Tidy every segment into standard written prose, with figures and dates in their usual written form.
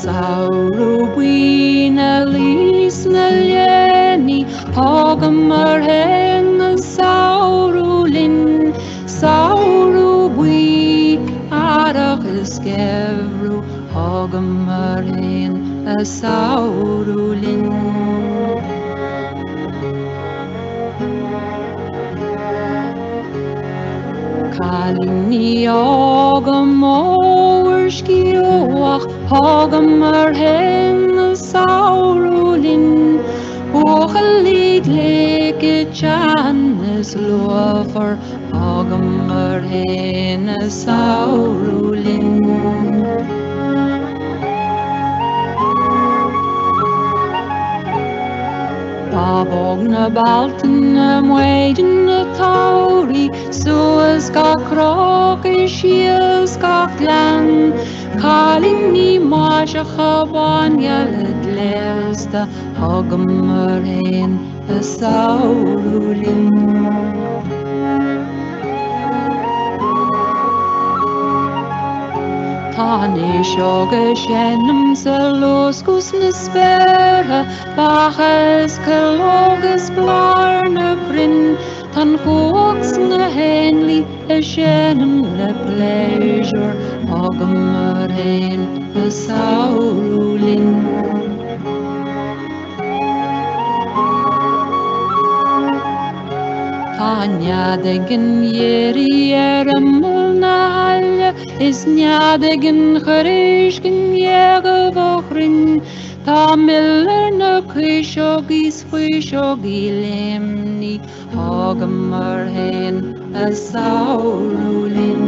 Sauru buina lis na leni Hogamar hen sauru lin Sauru bui arach skevru Hogamar hen sauru lin Kalini agam oer skioach Hagam hen saurulin Bochalig leke chanes lover Hagam hen saurulin Babog na Bealtaine na muiden na tauri Suas ga croc shias ga glan Calling ni masha chaban yalad lesta Hagam hen saurulin Tane shoga shenum saloskus na spera Bachas kalogas blar na brin Tan koaks na henli a shenum na pleasure Hagam hen saurulin Nyadegen yeri eramul na halja Is nyadegen gerishgen jere vochrin Ta miller na krishogi swishogi lemni Hagam hen saurulin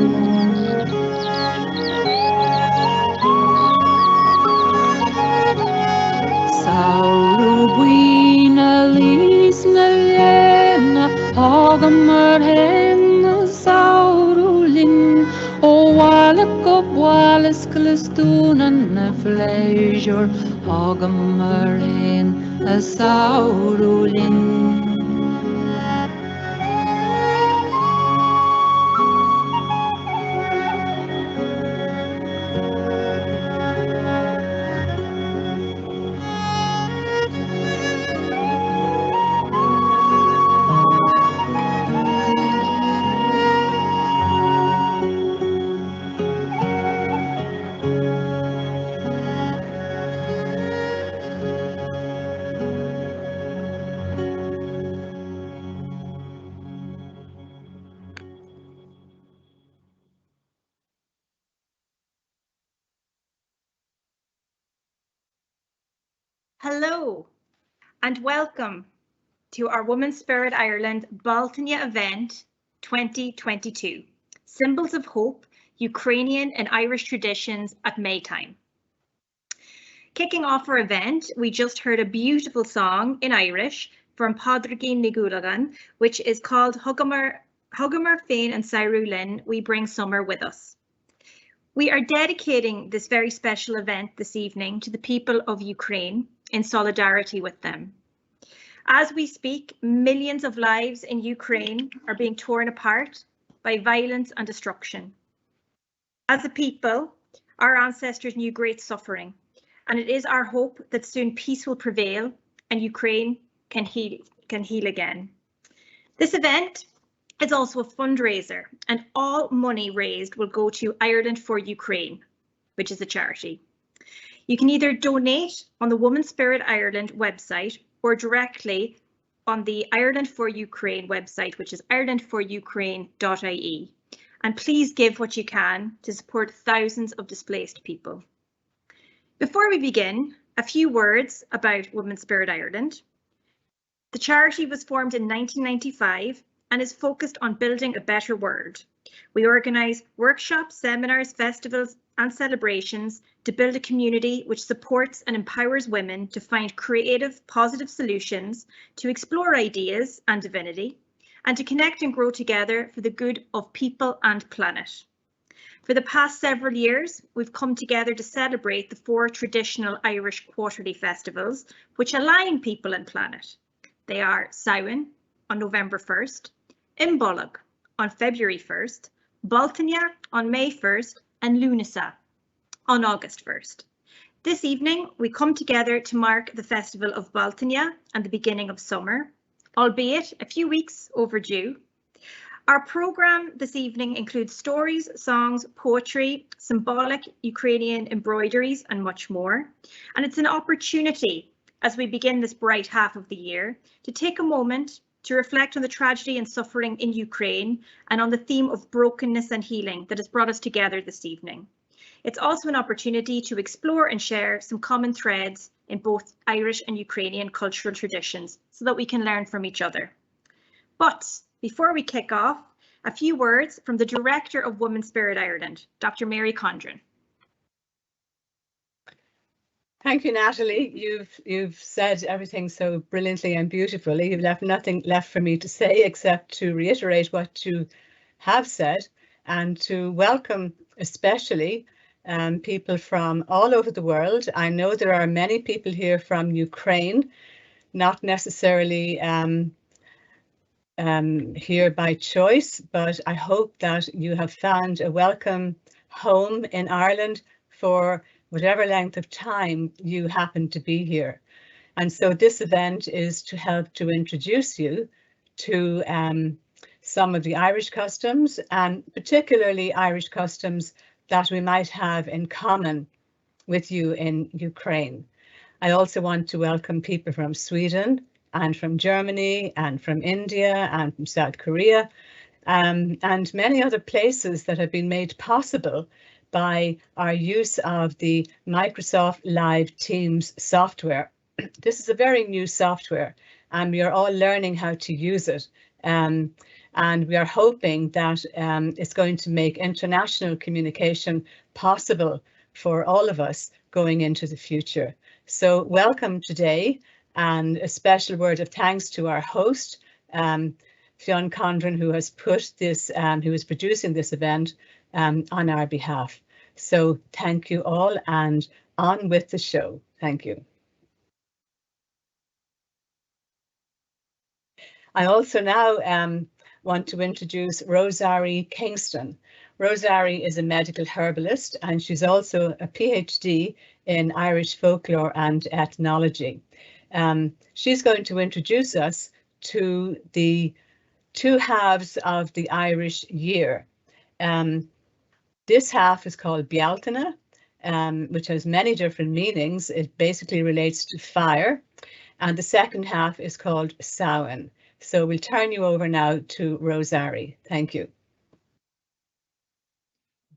Sauru buina lis na lena Hagam hen saurulin O walak op walas klastunan na fleisure Hagam hen saurulin Hello and welcome to our Woman Spirit Ireland Bealtaine event 2022, Symbols of Hope, Ukrainian and Irish Traditions at Maytime. Kicking off our event, we just heard a beautiful song in Irish from Pádraig Nigulagan, which is called Hugamar Féin and Sairulin, We Bring Summer With Us. We are dedicating this very special event this evening to the people of Ukraine in solidarity with them. As we speak, millions of lives in Ukraine are being torn apart by violence and destruction. As a people, our ancestors knew great suffering, and it is our hope that soon peace will prevail and Ukraine can heal again. This event is also a fundraiser, and all money raised will go to Ireland for Ukraine, which is a charity. You can either donate on the Woman Spirit Ireland website or directly on the Ireland for Ukraine website, which is irelandforukraine.ie. And please give what you can to support thousands of displaced people. Before we begin, a few words about Woman Spirit Ireland. The charity was formed in 1995 and is focused on building a better world. We organise workshops, seminars, festivals and celebrations to build a community which supports and empowers women to find creative, positive solutions, to explore ideas and divinity, and to connect and grow together for the good of people and planet. For the past several years, we've come together to celebrate the 4 traditional Irish quarterly festivals, which align people and planet. They are Samhain on November 1st, Imbolc on February 1st, Bealtaine on May 1st, and Lunasa on August 1st. This evening, we come together to mark the festival of Bealtaine and the beginning of summer, albeit a few weeks overdue. Our programme this evening includes stories, songs, poetry, symbolic Ukrainian embroideries and much more. And it's an opportunity as we begin this bright half of the year to take a moment to reflect on the tragedy and suffering in Ukraine and on the theme of brokenness and healing that has brought us together this evening. It's also an opportunity to explore and share some common threads in both Irish and Ukrainian cultural traditions so that we can learn from each other. But before we kick off, a few words from the Director of Woman Spirit Ireland, Dr. Mary Condren. Thank you, Natalie. You've said everything so brilliantly and beautifully. You've left nothing left for me to say except to reiterate what you have said and to welcome especially people from all over the world. I know there are many people here from Ukraine, not necessarily here by choice, but I hope that you have found a welcome home in Ireland for whatever length of time you happen to be here. And so this event is to help to introduce you to some of the Irish customs, and particularly Irish customs that we might have in common with you in Ukraine. I also want to welcome people from Sweden and from Germany and from India and from South Korea and many other places that have been made possible by our use of the Microsoft Live Teams software. This is a very new software and we are all learning how to use it. And we are hoping that it's going to make international communication possible for all of us going into the future. So welcome today, and a special word of thanks to our host, Fionn Condren, who has put this, who is producing this event on our behalf. So thank you all, and on with the show. Thank you. I also now want to introduce Rosarie Kingston. Rosarie is a medical herbalist and she's also a PhD in Irish folklore and ethnology. She's going to introduce us to the two halves of the Irish year. This half is called Bealtaine, which has many different meanings. It basically relates to fire. And the second half is called Samhain. So we'll turn you over now to Rosarie. Thank you.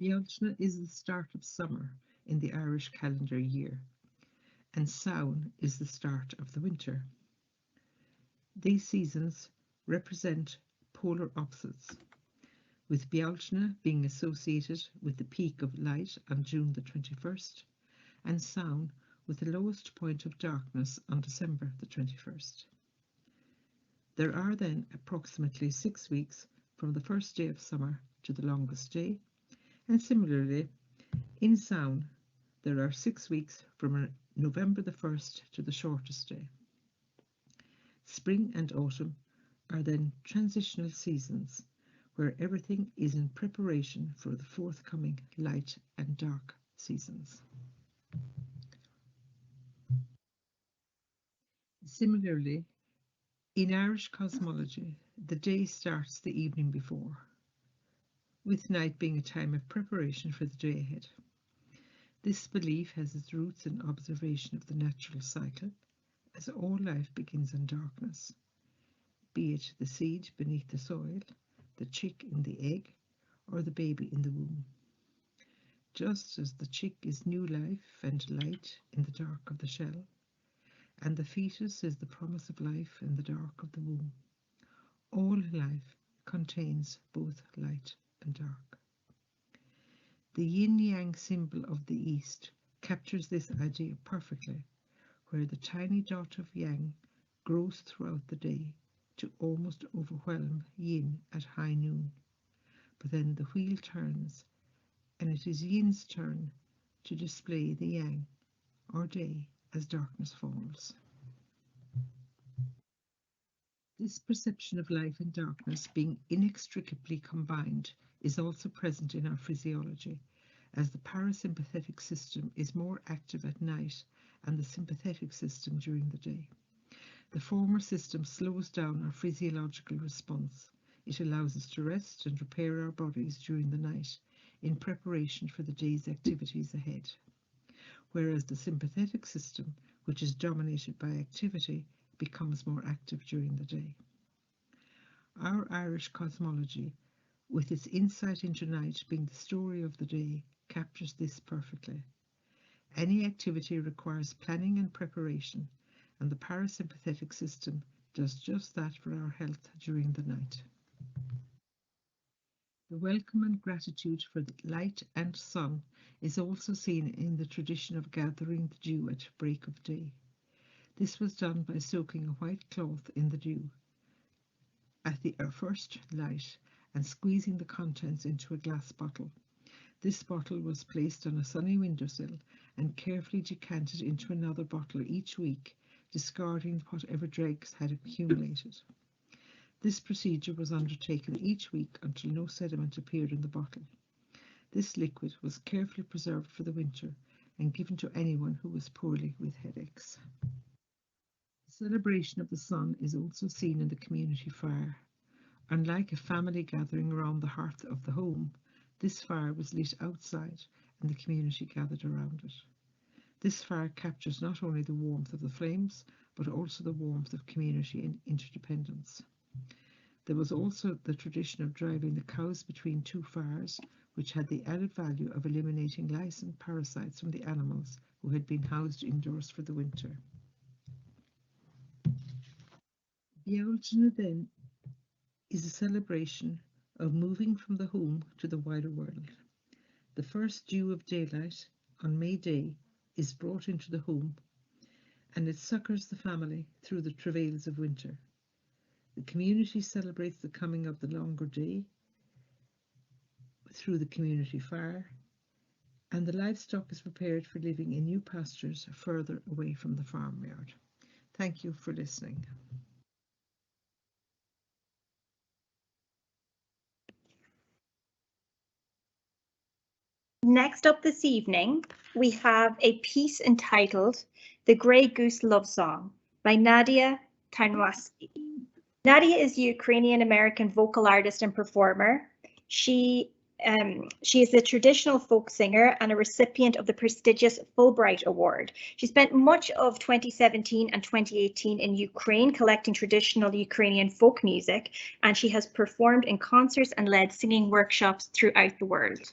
Bealtaine is the start of summer in the Irish calendar year, and Samhain is the start of the winter. These seasons represent polar opposites, with Bealtaine being associated with the peak of light on June the 21st, and Samhain with the lowest point of darkness on December the 21st. There are then approximately 6 weeks from the first day of summer to the longest day, and similarly, in Samhain, there are 6 weeks from November the 1st to the shortest day. Spring and autumn are then transitional seasons where everything is in preparation for the forthcoming light and dark seasons. Similarly, in Irish cosmology, the day starts the evening before, with night being a time of preparation for the day ahead. This belief has its roots in observation of the natural cycle, as all life begins in darkness, be it the seed beneath the soil, the chick in the egg, or the baby in the womb. Just as the chick is new life and light in the dark of the shell, and the fetus is the promise of life in the dark of the womb, all life contains both light and dark. The yin-yang symbol of the East captures this idea perfectly, where the tiny dot of yang grows throughout the day to almost overwhelm yin at high noon. But then the wheel turns, and it is yin's turn to display the yang, or day, as darkness falls. This perception of life and darkness being inextricably combined is also present in our physiology, as the parasympathetic system is more active at night and the sympathetic system during the day. The former system slows down our physiological response. It allows us to rest and repair our bodies during the night in preparation for the day's activities ahead, whereas the sympathetic system, which is dominated by activity, becomes more active during the day. Our Irish cosmology, with its insight into night being the story of the day, captures this perfectly. Any activity requires planning and preparation, and the parasympathetic system does just that for our health during the night. The welcome and gratitude for the light and sun is also seen in the tradition of gathering the dew at break of day. This was done by soaking a white cloth in the dew at the first light and squeezing the contents into a glass bottle. This bottle was placed on a sunny windowsill and carefully decanted into another bottle each week, discarding whatever dregs had accumulated. This procedure was undertaken each week until no sediment appeared in the bottle. This liquid was carefully preserved for the winter and given to anyone who was poorly with headaches. The celebration of the sun is also seen in the community fire. Unlike a family gathering around the hearth of the home, this fire was lit outside and the community gathered around it. This fire captures not only the warmth of the flames, but also the warmth of community and interdependence. There was also the tradition of driving the cows between two fires, which had the added value of eliminating lice and parasites from the animals who had been housed indoors for the winter. Bealtaine is a celebration of moving from the home to the wider world. The first dew of daylight on May Day is brought into the home, and it succors the family through the travails of winter. The community celebrates the coming of the longer day through the community fire, and the livestock is prepared for living in new pastures further away from the farmyard. Thank you for listening. Next up this evening, we have a piece entitled The Grey Goose Love Song by Nadia Tarnowski. Nadia is a Ukrainian-American vocal artist and performer. She is a traditional folk singer and a recipient of the prestigious Fulbright Award. She spent much of 2017 and 2018 in Ukraine collecting traditional Ukrainian folk music, and she has performed in concerts and led singing workshops throughout the world.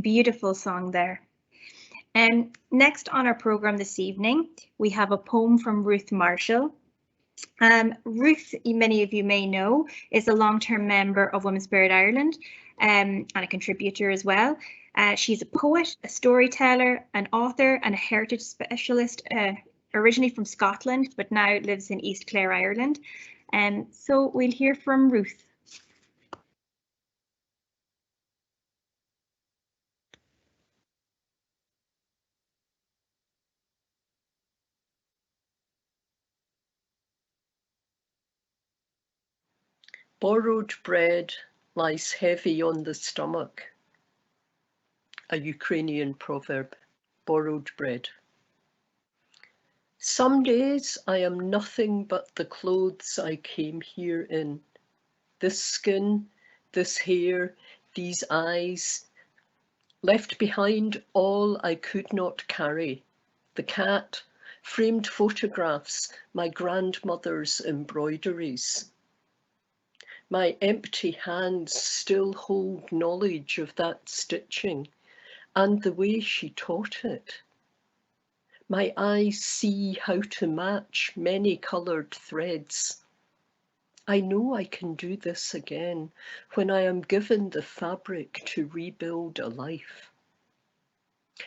Beautiful song there. Next on our programme this evening, we have a poem from Ruth Marshall. Ruth, many of you may know, is a long-term member of Women's Spirit Ireland and a contributor as well. She's a poet, a storyteller, an author and a heritage specialist, originally from Scotland, but now lives in East Clare, Ireland. So we'll hear from Ruth. Borrowed bread lies heavy on the stomach. A Ukrainian proverb, borrowed bread. Some days I am nothing but the clothes I came here in. This skin, this hair, these eyes, left behind all I could not carry. The cat, framed photographs, my grandmother's embroideries. My empty hands still hold knowledge of that stitching and the way she taught it. My eyes see how to match many coloured threads. I know I can do this again when I am given the fabric to rebuild a life.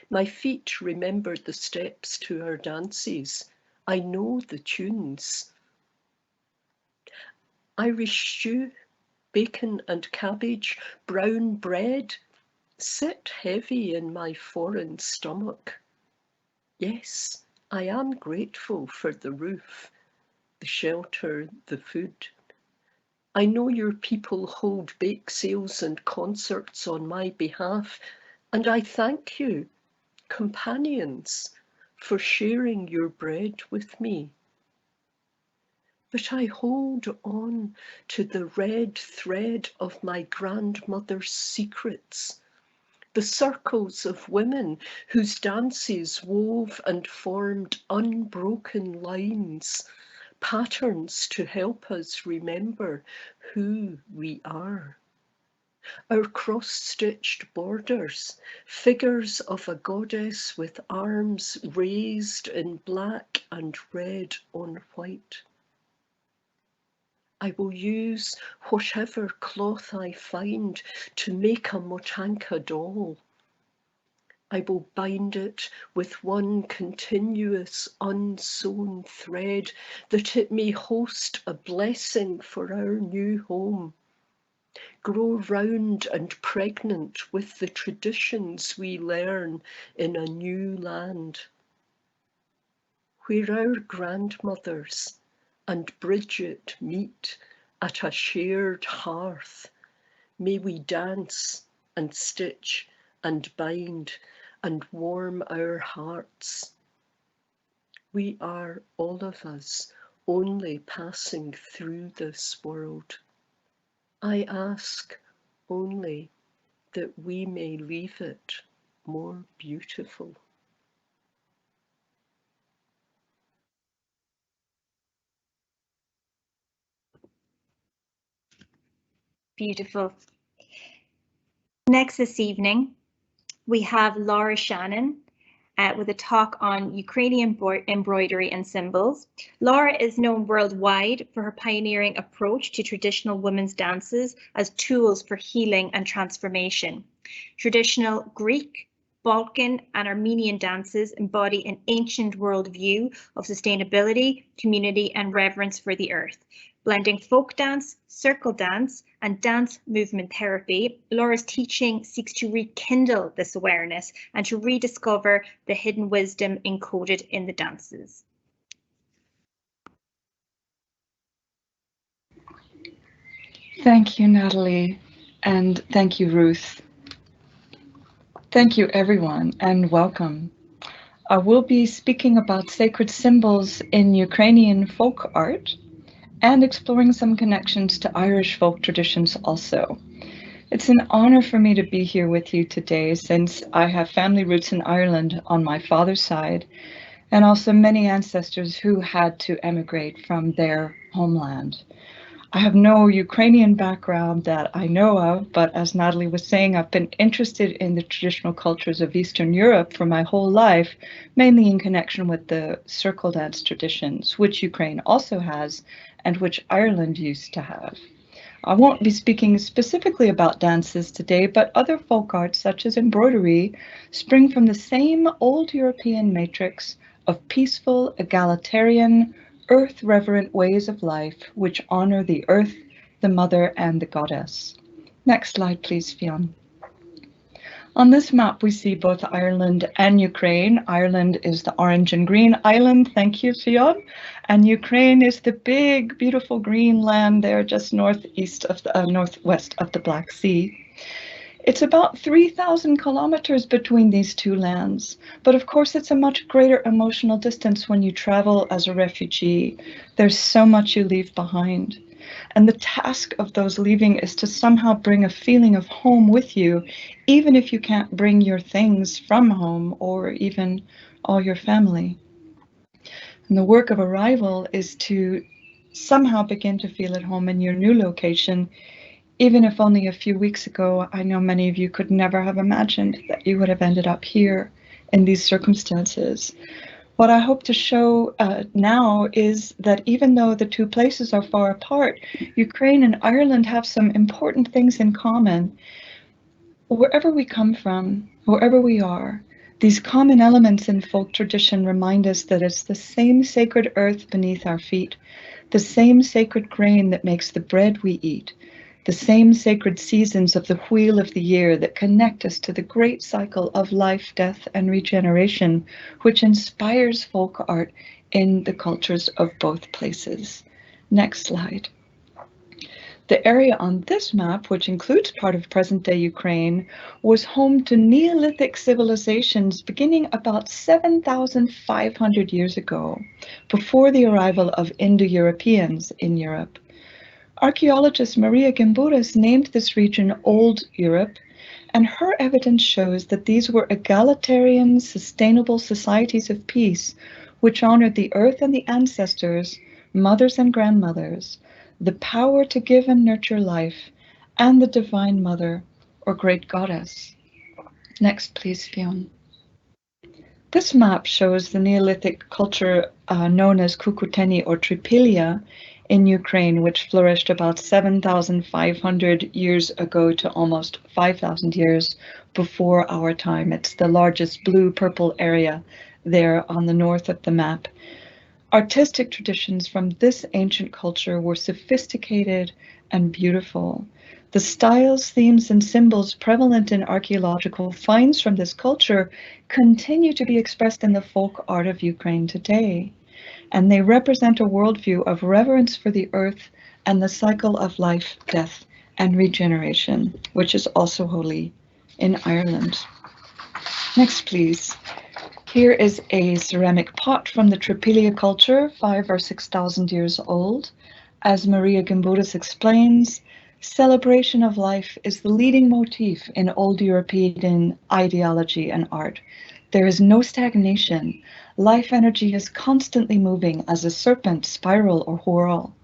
My feet remember the steps to our dances. I know the tunes. Irish stew, bacon and cabbage, brown bread, sit heavy in my foreign stomach. Yes, I am grateful for the roof, the shelter, the food. I know your people hold bake sales and concerts on my behalf, and I thank you, companions, for sharing your bread with me. But I hold on to the red thread of my grandmother's secrets, the circles of women whose dances wove and formed unbroken lines, patterns to help us remember who we are. Our cross-stitched borders, figures of a goddess with arms raised in black and red on white. I will use whatever cloth I find to make a motanka doll. I will bind it with one continuous unsewn thread that it may host a blessing for our new home. Grow round and pregnant with the traditions we learn in a new land. Where our grandmothers and Bridget meet at a shared hearth, may we dance and stitch and bind and warm our hearts. We are all of us only passing through this world. I ask only that we may leave it more beautiful. Beautiful. Next this evening, we have Laura Shannon with a talk on Ukrainian embroidery and symbols. Laura is known worldwide for her pioneering approach to traditional women's dances as tools for healing and transformation. Traditional Greek, Balkan and Armenian dances embody an ancient worldview of sustainability, community, and reverence for the earth. Blending folk dance, circle dance, and dance movement therapy, Laura's teaching seeks to rekindle this awareness and to rediscover the hidden wisdom encoded in the dances. Thank you, Natalie, and thank you, Ruth. Thank you, everyone, and welcome. I will be speaking about sacred symbols in Ukrainian folk art and exploring some connections to Irish folk traditions also. It's an honor for me to be here with you today, since I have family roots in Ireland on my father's side, and also many ancestors who had to emigrate from their homeland. I have no Ukrainian background that I know of, but as Natalie was saying, I've been interested in the traditional cultures of Eastern Europe for my whole life, mainly in connection with the circle dance traditions, which Ukraine also has, and which Ireland used to have. I won't be speaking specifically about dances today, but other folk arts such as embroidery spring from the same old European matrix of peaceful, egalitarian, earth-reverent ways of life which honor the earth, the mother, and the goddess. Next slide, please, Fionn. On this map, we see both Ireland and Ukraine. Ireland is the orange and green island, thank you, Fionn. And Ukraine is the big, beautiful green land there just northwest of the Black Sea. It's about 3,000 kilometers between these two lands, but of course it's a much greater emotional distance when you travel as a refugee. There's so much you leave behind. And the task of those leaving is to somehow bring a feeling of home with you, even if you can't bring your things from home or even all your family. And the work of arrival is to somehow begin to feel at home in your new location, even if only a few weeks ago, I know many of you could never have imagined that you would have ended up here in these circumstances. What I hope to show now is that even though the two places are far apart, Ukraine and Ireland have some important things in common. Wherever we come from, wherever we are, these common elements in folk tradition remind us that it's the same sacred earth beneath our feet, the same sacred grain that makes the bread we eat, the same sacred seasons of the wheel of the year that connect us to the great cycle of life, death, and regeneration, which inspires folk art in the cultures of both places. Next slide. The area on this map, which includes part of present-day Ukraine, was home to Neolithic civilizations beginning about 7,500 years ago, before the arrival of Indo-Europeans in Europe. Archaeologist Maria Gimbutas named this region Old Europe, and her evidence shows that these were egalitarian, sustainable societies of peace, which honored the earth and the ancestors, mothers and grandmothers, the power to give and nurture life, and the divine mother or great goddess. Next, please, Fionn. This map shows the Neolithic culture known as Cucuteni or Tripilia in Ukraine, which flourished about 7,500 years ago to almost 5,000 years before our time. It's the largest blue-purple area there on the north of the map. Artistic traditions from this ancient culture were sophisticated and beautiful. The styles, themes, and symbols prevalent in archaeological finds from this culture continue to be expressed in the folk art of Ukraine today, and they represent a worldview of reverence for the earth and the cycle of life, death, and regeneration, which is also holy in Ireland. Next, please. Here is a ceramic pot from the Tripilia culture, 5,000 or 6,000 years old. As Maria Gimbutas explains, celebration of life is the leading motif in old European ideology and art. There is no stagnation. Life energy is constantly moving as a serpent, spiral, or whirl.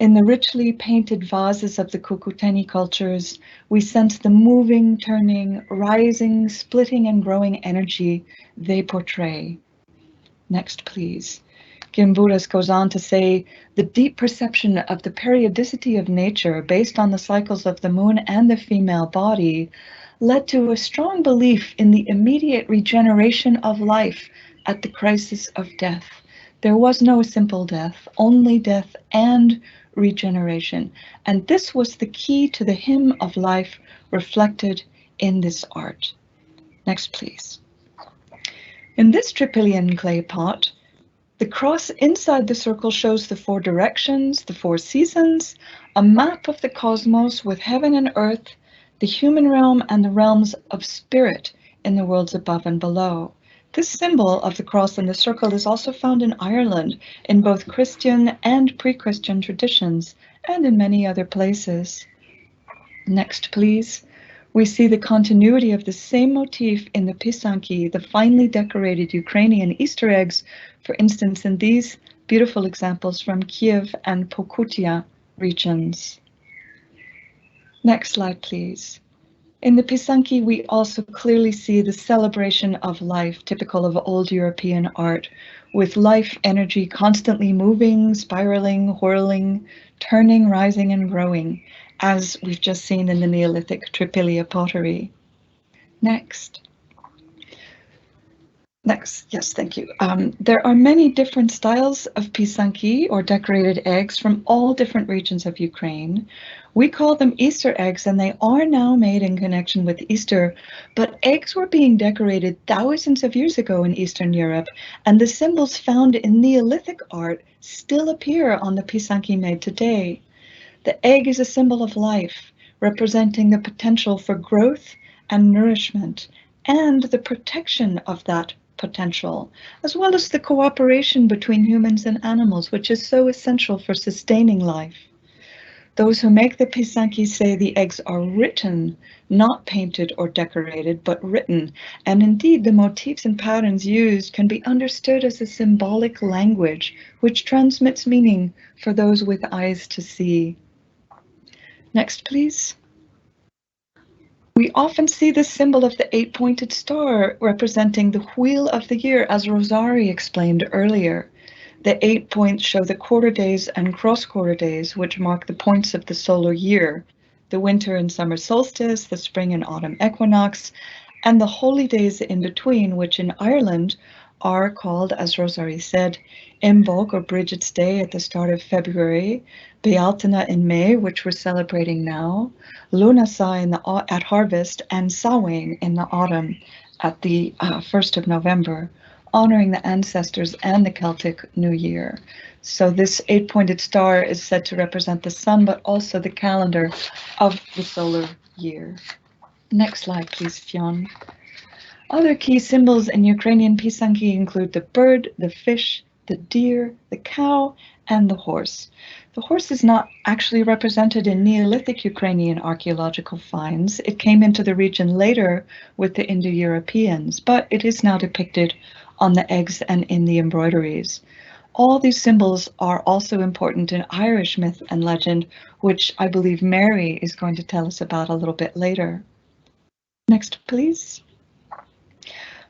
In the richly painted vases of the Cucuteni cultures, we sense the moving, turning, rising, splitting, and growing energy they portray. Next, please. Gimbutas goes on to say, the deep perception of the periodicity of nature based on the cycles of the moon and the female body led to a strong belief in the immediate regeneration of life at the crisis of death. There was no simple death, only death and regeneration. And this was the key to the hymn of life reflected in this art. Next, please. In this Tripilian clay pot, the cross inside the circle shows the 4 directions, the 4 seasons, a map of the cosmos with heaven and earth, the human realm, and the realms of spirit in the worlds above and below. This symbol of the cross and the circle is also found in Ireland in both Christian and pre-Christian traditions and in many other places. Next, please. We see the continuity of the same motif in the pisanki, the finely decorated Ukrainian Easter eggs, for instance, in these beautiful examples from Kiev and Pokutia regions. Next slide, please. In the pisanki, we also clearly see the celebration of life, typical of old European art, with life energy constantly moving, spiraling, whirling, turning, rising, and growing, as we've just seen in the Neolithic Tripilia pottery. Next, yes, thank you. There are many different styles of pisanki, or decorated eggs, from all different regions of Ukraine. We call them Easter eggs, and they are now made in connection with Easter, but eggs were being decorated thousands of years ago in Eastern Europe, and the symbols found in Neolithic art still appear on the pisanki made today. The egg is a symbol of life, representing the potential for growth and nourishment, and the protection of that potential, as well as the cooperation between humans and animals, which is so essential for sustaining life. Those who make the pisanki say the eggs are written, not painted or decorated, but written, and indeed the motifs and patterns used can be understood as a symbolic language, which transmits meaning for those with eyes to see. Next, please. We often see the symbol of the 8-pointed star representing the wheel of the year, as Rosari explained earlier. The 8 points show the quarter days and cross-quarter days, which mark the points of the solar year, the winter and summer solstice, the spring and autumn equinox, and the holy days in between, which in Ireland are called, as Rosari said, Imbolc or Bridget's Day at the start of February, Bealtaine in May, which we're celebrating now, Lunasa at harvest, and Samhain in the autumn at the 1st of November, honoring the ancestors and the Celtic New Year. So this 8-pointed star is said to represent the sun, but also the calendar of the solar year. Next slide, please, Fionn. Other key symbols in Ukrainian pisanki include the bird, the fish, the deer, the cow, and the horse. The horse is not actually represented in Neolithic Ukrainian archaeological finds. It came into the region later with the Indo-Europeans, but it is now depicted on the eggs and in the embroideries. All these symbols are also important in Irish myth and legend, which I believe Mary is going to tell us about a little bit later. Next, please.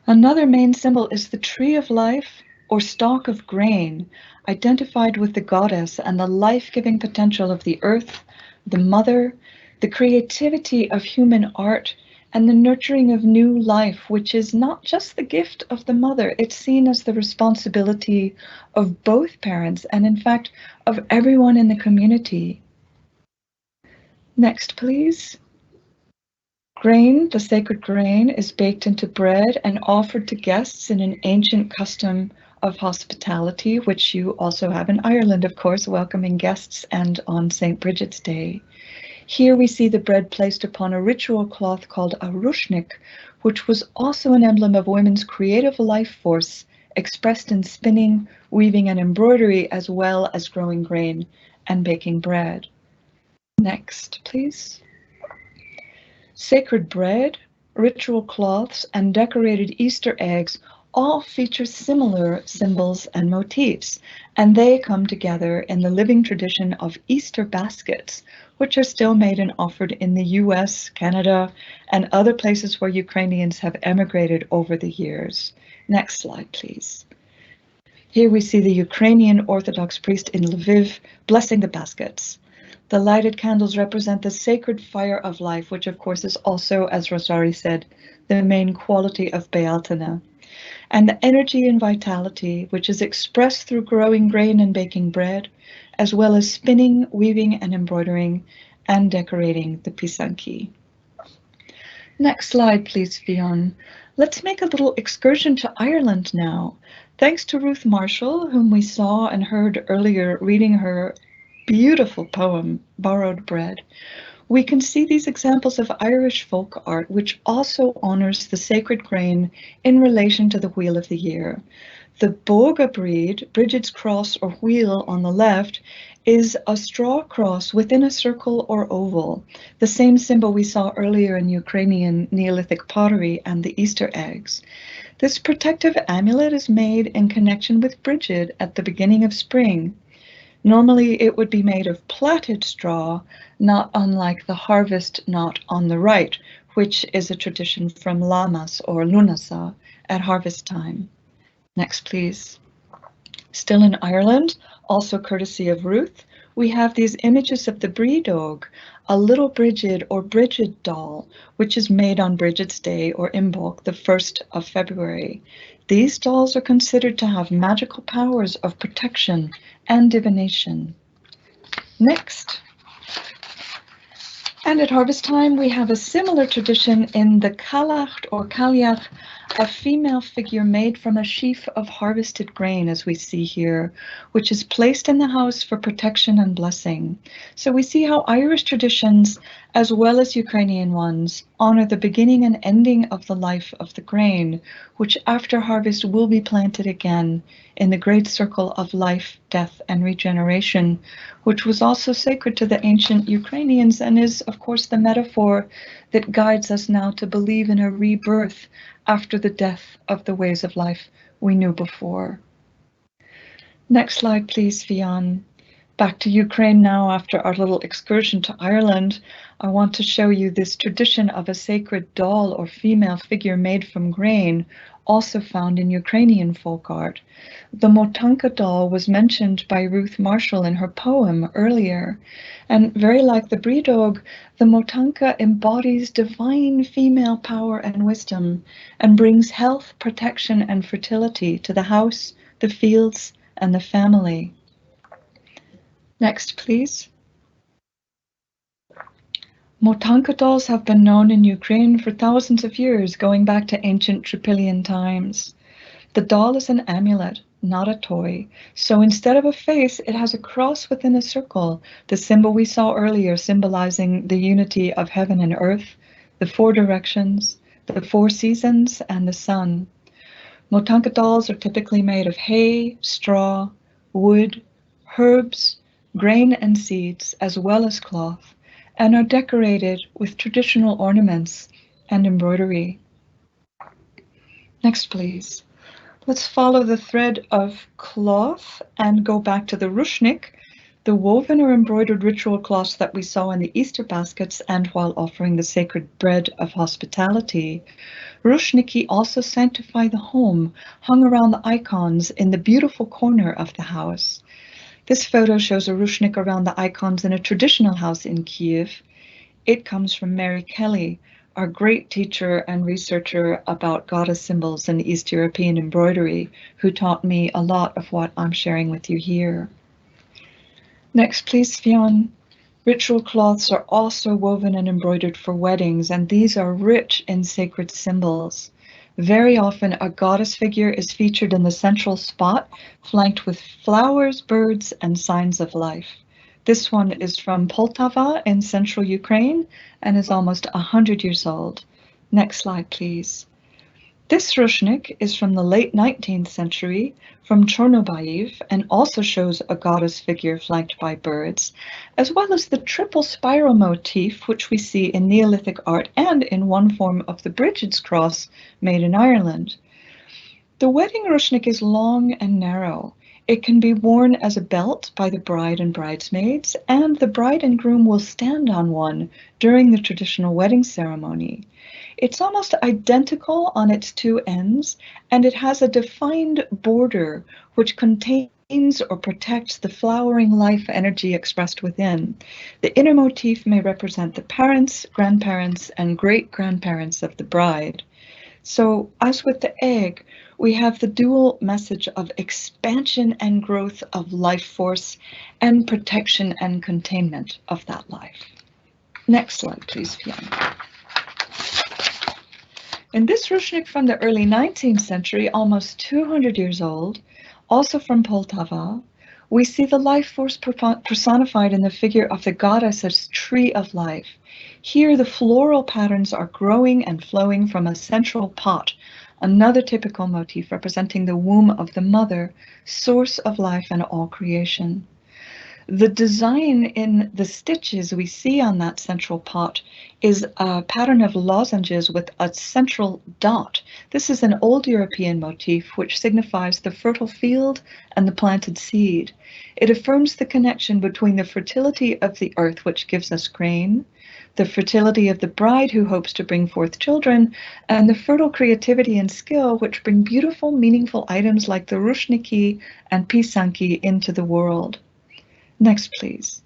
Another main symbol is the tree of life, or stalk of grain, identified with the goddess and the life-giving potential of the earth, the mother, the creativity of human art, and the nurturing of new life, which is not just the gift of the mother, it's seen as the responsibility of both parents and, in fact, of everyone in the community. Next, please. Grain, the sacred grain, is baked into bread and offered to guests in an ancient custom of hospitality, which you also have in Ireland, of course, welcoming guests and on St. Bridget's Day. Here we see the bread placed upon a ritual cloth called a rushnik, which was also an emblem of women's creative life force, expressed in spinning, weaving, and embroidery, as well as growing grain and baking bread. Next, please. Sacred bread, ritual cloths, and decorated Easter eggs all feature similar symbols and motifs, and they come together in the living tradition of Easter baskets, which are still made and offered in the US, Canada, and other places where Ukrainians have emigrated over the years. Next slide, please. Here we see the Ukrainian Orthodox priest in Lviv blessing the baskets. The lighted candles represent the sacred fire of life, which of course is also, as Rosari said, the main quality of Bealtaine, and the energy and vitality, which is expressed through growing grain and baking bread, as well as spinning, weaving, and embroidering, and decorating the pisanki. Next slide, please, Fionn. Let's make a little excursion to Ireland now. Thanks to Ruth Marshall, whom we saw and heard earlier reading her beautiful poem, Borrowed Bread, we can see these examples of Irish folk art, which also honors the sacred grain in relation to the wheel of the year. The boga breed, Bridget's cross or wheel on the left, is a straw cross within a circle or oval, the same symbol we saw earlier in Ukrainian Neolithic pottery and the Easter eggs. This protective amulet is made in connection with Bridget at the beginning of spring. Normally it would be made of plaited straw, not unlike the harvest knot on the right, which is a tradition from Lammas or Lunasa at harvest time. Next, please. Still in Ireland, also courtesy of Ruth, we have these images of the Brídóg, a little Bridget or Bridget doll, which is made on Bridget's Day or Imbolc, the 1st of February. These dolls are considered to have magical powers of protection and divination. Next. And at harvest time, we have a similar tradition in the Cailleach or Cailleach, a female figure made from a sheaf of harvested grain, as we see here, which is placed in the house for protection and blessing. So we see how Irish traditions, as well as Ukrainian ones, honor the beginning and ending of the life of the grain, which after harvest will be planted again in the great circle of life, death, and regeneration, which was also sacred to the ancient Ukrainians and is, of course, the metaphor that guides us now to believe in a rebirth after the death of the ways of life we knew before. Next slide, please, Fionn. Back to Ukraine now after our little excursion to Ireland. I want to show you this tradition of a sacred doll or female figure made from grain, also found in Ukrainian folk art. The Motanka doll was mentioned by Ruth Marshall in her poem earlier, and very like the Brídóg, the Motanka embodies divine female power and wisdom and brings health, protection, and fertility to the house, the fields, and the family. Next, please. Motanka dolls have been known in Ukraine for thousands of years, going back to ancient Trypillian times. The doll is an amulet, not a toy. So instead of a face, it has a cross within a circle, the symbol we saw earlier symbolizing the unity of heaven and earth, the 4 directions, the 4 seasons, and the sun. Motanka dolls are typically made of hay, straw, wood, herbs, grain and seeds, as well as cloth, and are decorated with traditional ornaments and embroidery. Next, please. Let's follow the thread of cloth and go back to the rushnik, the woven or embroidered ritual cloths that we saw in the Easter baskets and while offering the sacred bread of hospitality. Rushniki also sanctify the home, hung around the icons in the beautiful corner of the house. This photo shows a rushnik around the icons in a traditional house in Kiev. It comes from Mary Kelly, our great teacher and researcher about goddess symbols in East European embroidery, who taught me a lot of what I'm sharing with you here. Next, please, Fionn. Ritual cloths are also woven and embroidered for weddings, and these are rich in sacred symbols. Very often, a goddess figure is featured in the central spot, flanked with flowers, birds, and signs of life. This one is from Poltava in central Ukraine and is almost 100 years old. Next slide, please. This rushnik is from the late 19th century from Chornobaiv and also shows a goddess figure flanked by birds, as well as the triple spiral motif which we see in Neolithic art and in one form of the Bridget's cross made in Ireland. The wedding rushnik is long and narrow. It can be worn as a belt by the bride and bridesmaids, and the bride and groom will stand on one during the traditional wedding ceremony. It's almost identical on its 2 ends, and it has a defined border which contains contains or protects the flowering life energy expressed within. The inner motif may represent the parents, grandparents, and great-grandparents of the bride. So, as with the egg, we have the dual message of expansion and growth of life force and protection and containment of that life. Next slide, please, Fiona. In this ruchnik from the early 19th century, almost 200 years old, also from Poltava, we see the life force personified in the figure of the goddess as tree of life. Here, the floral patterns are growing and flowing from a central pot, another typical motif representing the womb of the mother, source of life and all creation. The design in the stitches we see on that central pot is a pattern of lozenges with a central dot. This is an old European motif which signifies the fertile field and the planted seed. It affirms the connection between the fertility of the earth, which gives us grain, the fertility of the bride who hopes to bring forth children, and the fertile creativity and skill which bring beautiful, meaningful items like the rushniki and pisanki into the world. Next, please.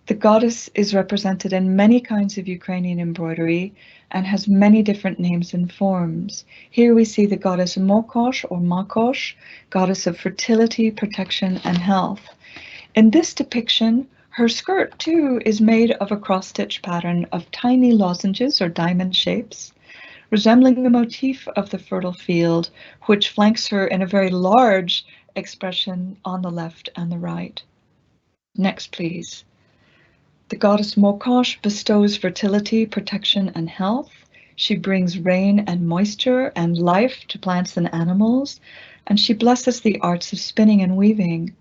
The goddess is represented in many kinds of Ukrainian embroidery and has many different names and forms. Here we see the goddess Mokosh or Makosh, goddess of fertility, protection, and health. In this depiction, her skirt too is made of a cross-stitch pattern of tiny lozenges or diamond shapes, resembling the motif of the fertile field, which flanks her in a very large expression on the left and the right. Next, please. The goddess Mokosh bestows fertility, protection, and health. She brings rain and moisture and life to plants and animals, and she blesses the arts of spinning and weaving.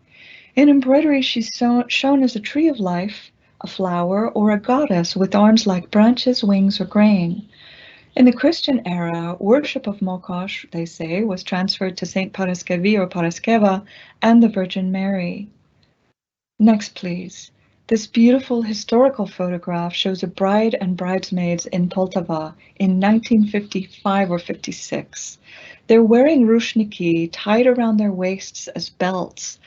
In embroidery, she's shown as a tree of life, a flower, or a goddess with arms like branches, wings, or grain. In the Christian era, worship of Mokosh, they say, was transferred to Saint Paraskevi or Paraskeva and the Virgin Mary. Next, please. This beautiful historical photograph shows a bride and bridesmaids in Poltava in 1955 or 56. They're wearing rushniki tied around their waists as belts.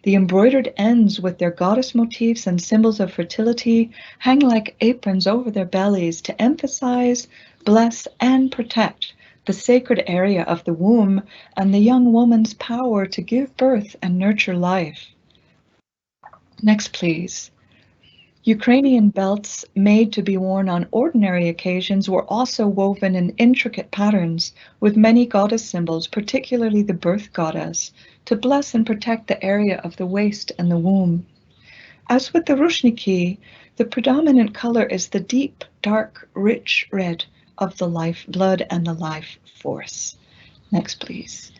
The embroidered ends with their goddess motifs and symbols of fertility hang like aprons over their bellies to emphasize, bless, and protect the sacred area of the womb and the young woman's power to give birth and nurture life. Next, please. Ukrainian belts made to be worn on ordinary occasions were also woven in intricate patterns with many goddess symbols, particularly the birth goddess, to bless and protect the area of the waist and the womb. As with the rushniki, the predominant color is the deep, dark, rich red of the life blood and the life force. Next, please.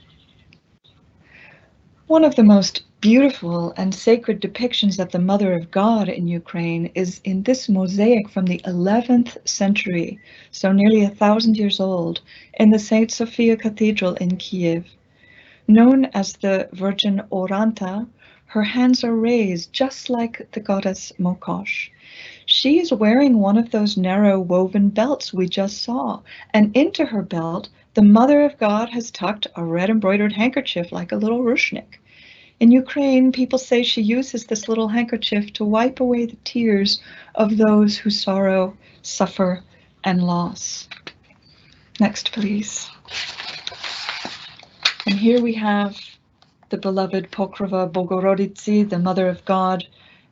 One of the most beautiful and sacred depictions of the Mother of God in Ukraine is in this mosaic from the 11th century, so nearly 1,000 years old, in the St. Sophia Cathedral in Kiev. Known as the Virgin Oranta, her hands are raised just like the goddess Mokosh. She is wearing one of those narrow woven belts we just saw, and into her belt, the Mother of God has tucked a red embroidered handkerchief like a little ruchnik. In Ukraine, people say she uses this little handkerchief to wipe away the tears of those who sorrow, suffer, and loss. Next, please. And here we have the beloved Pokrova Bogorodiцы, the Mother of God,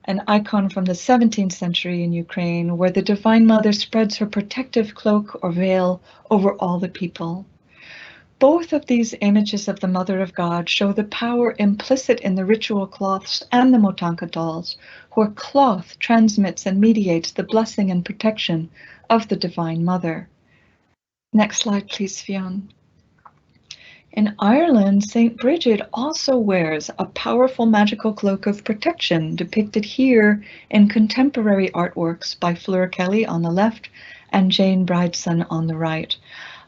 an icon from the 17th century in Ukraine, where the Divine Mother spreads her protective cloak or veil over all the people. Both of these images of the Mother of God show the power implicit in the ritual cloths and the motanka dolls, where cloth transmits and mediates the blessing and protection of the Divine Mother. Next slide, please, Fionn. In Ireland, St. Bridget also wears a powerful magical cloak of protection, depicted here in contemporary artworks by Fleur Kelly on the left and Jane Brideson on the right.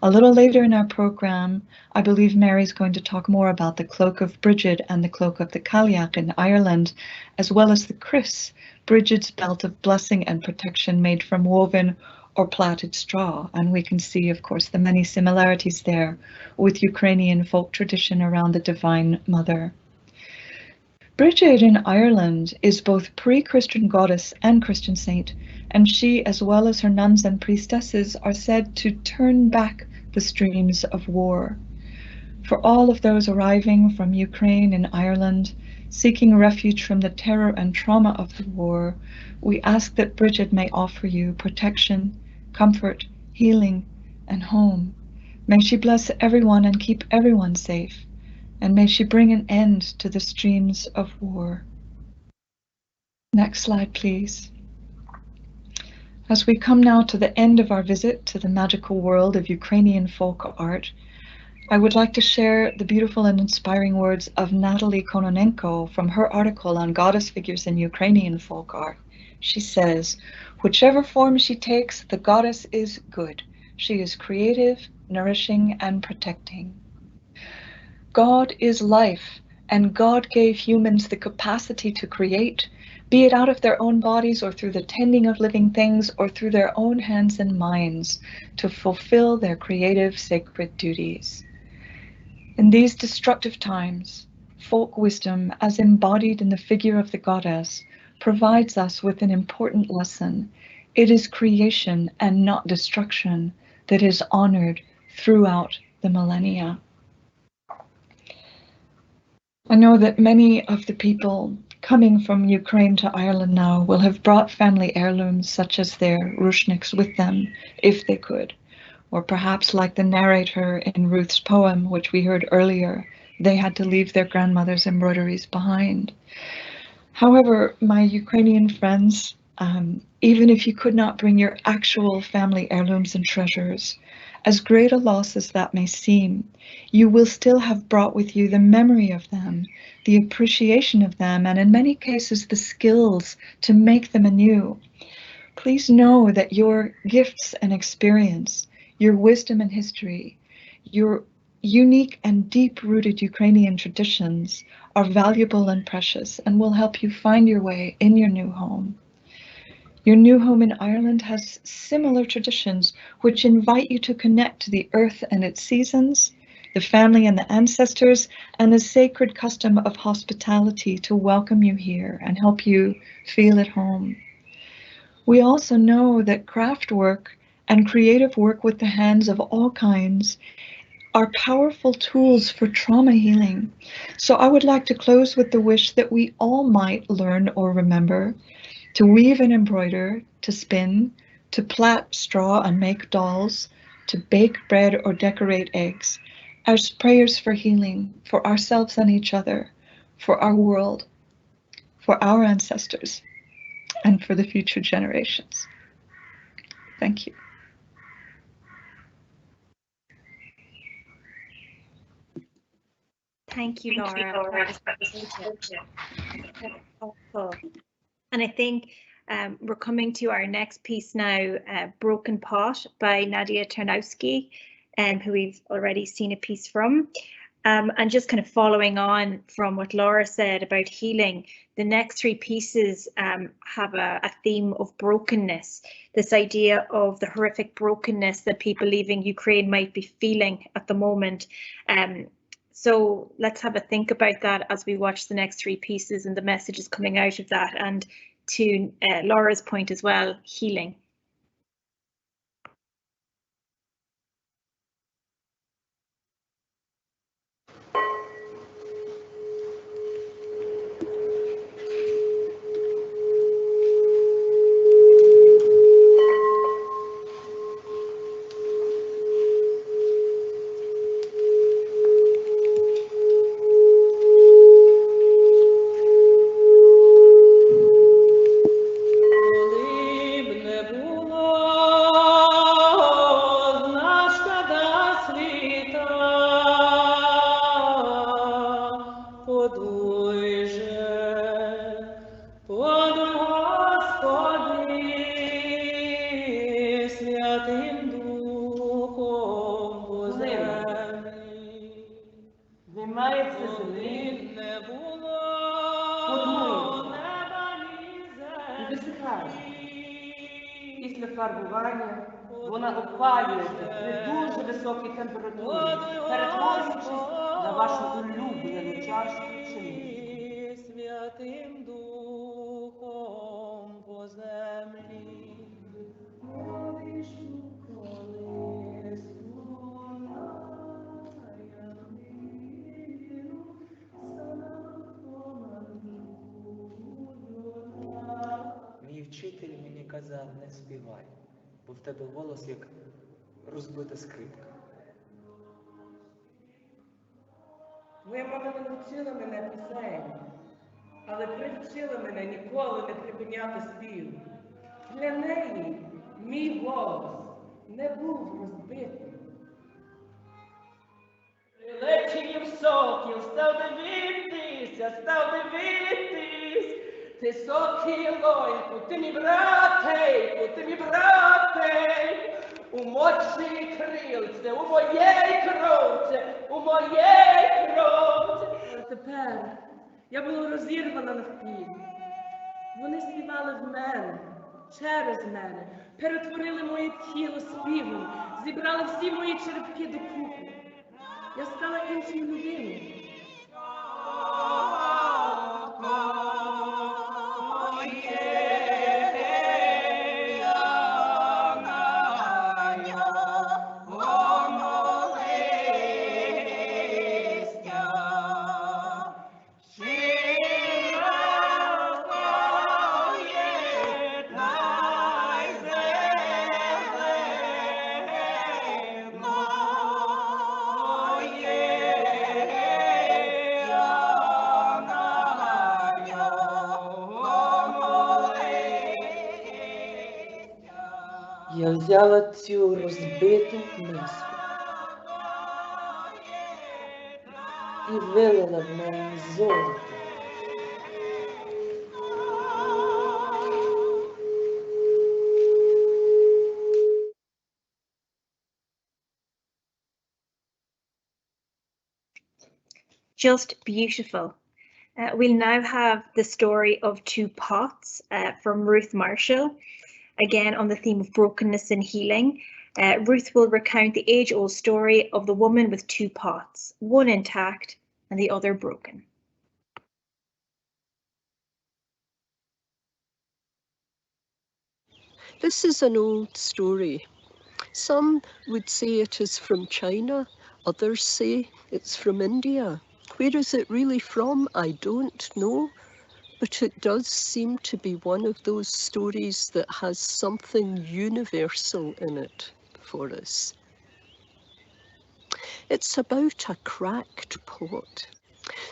A little later in our program, I believe Mary's going to talk more about the cloak of Bridget and the cloak of the Cailleach in Ireland, as well as the Chris, Bridget's belt of blessing and protection made from woven or plaited straw. And we can see, of course, the many similarities there with Ukrainian folk tradition around the Divine Mother. Bridget in Ireland is both pre-Christian goddess and Christian saint, and she, as well as her nuns and priestesses, are said to turn back the streams of war. For all of those arriving from Ukraine and Ireland, seeking refuge from the terror and trauma of the war, we ask that Bridget may offer you protection, comfort, healing, and home. May she bless everyone and keep everyone safe, and may she bring an end to the streams of war. Next slide, please. As we come now to the end of our visit to the magical world of Ukrainian folk art, I would like to share the beautiful and inspiring words of Natalie Kononenko from her article on goddess figures in Ukrainian folk art. She says, "Whichever form she takes, the goddess is good. She is creative, nourishing, and protecting. God is life, and God gave humans the capacity to create, be it out of their own bodies or through the tending of living things or through their own hands and minds, to fulfill their creative sacred duties. In these destructive times, folk wisdom, as embodied in the figure of the goddess, provides us with an important lesson. It is creation and not destruction that is honored throughout the millennia." I know that many of the people coming from Ukraine to Ireland now will have brought family heirlooms such as their rushniks with them, if they could. Or perhaps like the narrator in Ruth's poem, which we heard earlier, they had to leave their grandmother's embroideries behind. However, my Ukrainian friends, even if you could not bring your actual family heirlooms and treasures, as great a loss as that may seem, you will still have brought with you the memory of them, the appreciation of them, and in many cases the skills to make them anew. Please know that your gifts and experience, your wisdom and history, your unique and deep-rooted Ukrainian traditions are valuable and precious and will help you find your way in your new home. Your new home in Ireland has similar traditions which invite you to connect to the earth and its seasons, the family and the ancestors, and the sacred custom of hospitality to welcome you here and help you feel at home. We also know that craft work and creative work with the hands of all kinds are powerful tools for trauma healing. So I would like to close with the wish that we all might learn or remember to weave and embroider, to spin, to plait straw and make dolls, to bake bread or decorate eggs, as prayers for healing, for ourselves and each other, for our world, for our ancestors, and for the future generations. Thank you. Thank you, Laura. And I think we're coming to our next piece now, Broken Pot by Nadia Tarnowski, who we've already seen a piece from. And just kind of following on from what Laura said about healing, the next three pieces have a theme of brokenness, this idea of the horrific brokenness that people leaving Ukraine might be feeling at the moment. So let's have a think about that as we watch the next three pieces and the messages coming out of that, and to Laura's point as well, healing. Після фарбування вона опалюється при дуже високій температурі, перетворюючись на вашу улюблену чашку пшениці. казав, не співай, бо в тебе голос як розбита скрипка. Твоя мама не навчила мене пісень, але привчила мене ніколи не припиняти спів. Для неї мій голос не був розбитий. Прилетів сокіл, став дивитись, ти сокілоньку, ти мій братейку, у мочі крильце, у моєї кровці. А тепер я була розірвана навпіл. Вони співали в мене, через мене, перетворили моє тіло співом, зібрали всі мої черепки докупи. Я стала іншою людиною. Я взяла цю розбиту миску і вилила в неї золото. Just beautiful. We'll now have the story of Two Pots from Ruth Marshall, again on the theme of brokenness and healing. Ruth will recount the age-old story of the woman with two pots, one intact and the other broken. This is an old story. Some would say it is from China, others say it's from India. Where is it really from? I don't know, but it does seem to be one of those stories that has something universal in it for us. It's about a cracked pot.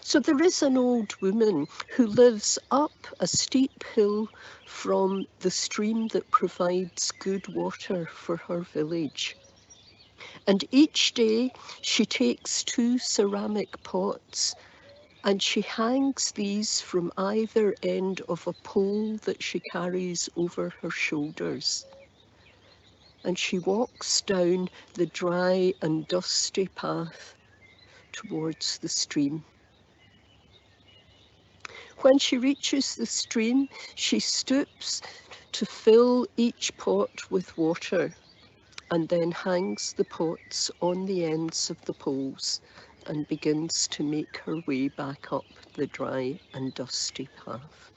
So there is an old woman who lives up a steep hill from the stream that provides good water for her village. And each day she takes two ceramic pots and she hangs these from either end of a pole that she carries over her shoulders. And she walks down the dry and dusty path towards the stream. When she reaches the stream, she stoops to fill each pot with water and then hangs the pots on the ends of the poles and begins to make her way back up the dry and dusty path.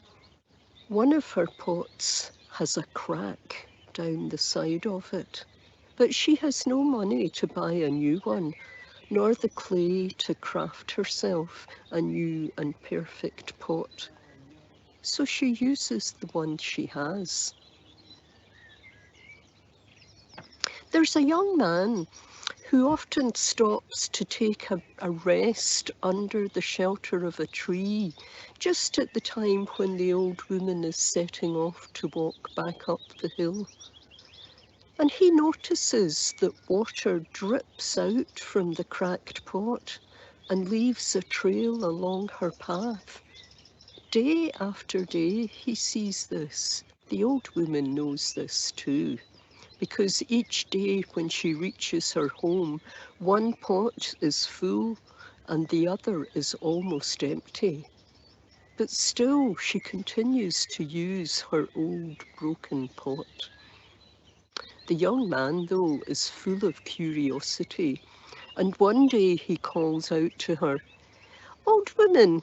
One of her pots has a crack down the side of it, but she has no money to buy a new one, nor the clay to craft herself a new and perfect pot. So she uses the one she has. There's a young man who often stops to take a rest under the shelter of a tree, just at the time when the old woman is setting off to walk back up the hill. And he notices that water drips out from the cracked pot and leaves a trail along her path. Day after day he sees this. The old woman knows this too, because each day when she reaches her home, one pot is full and the other is almost empty. But still she continues to use her old broken pot. The young man, though, is full of curiosity, and one day he calls out to her, "Old woman,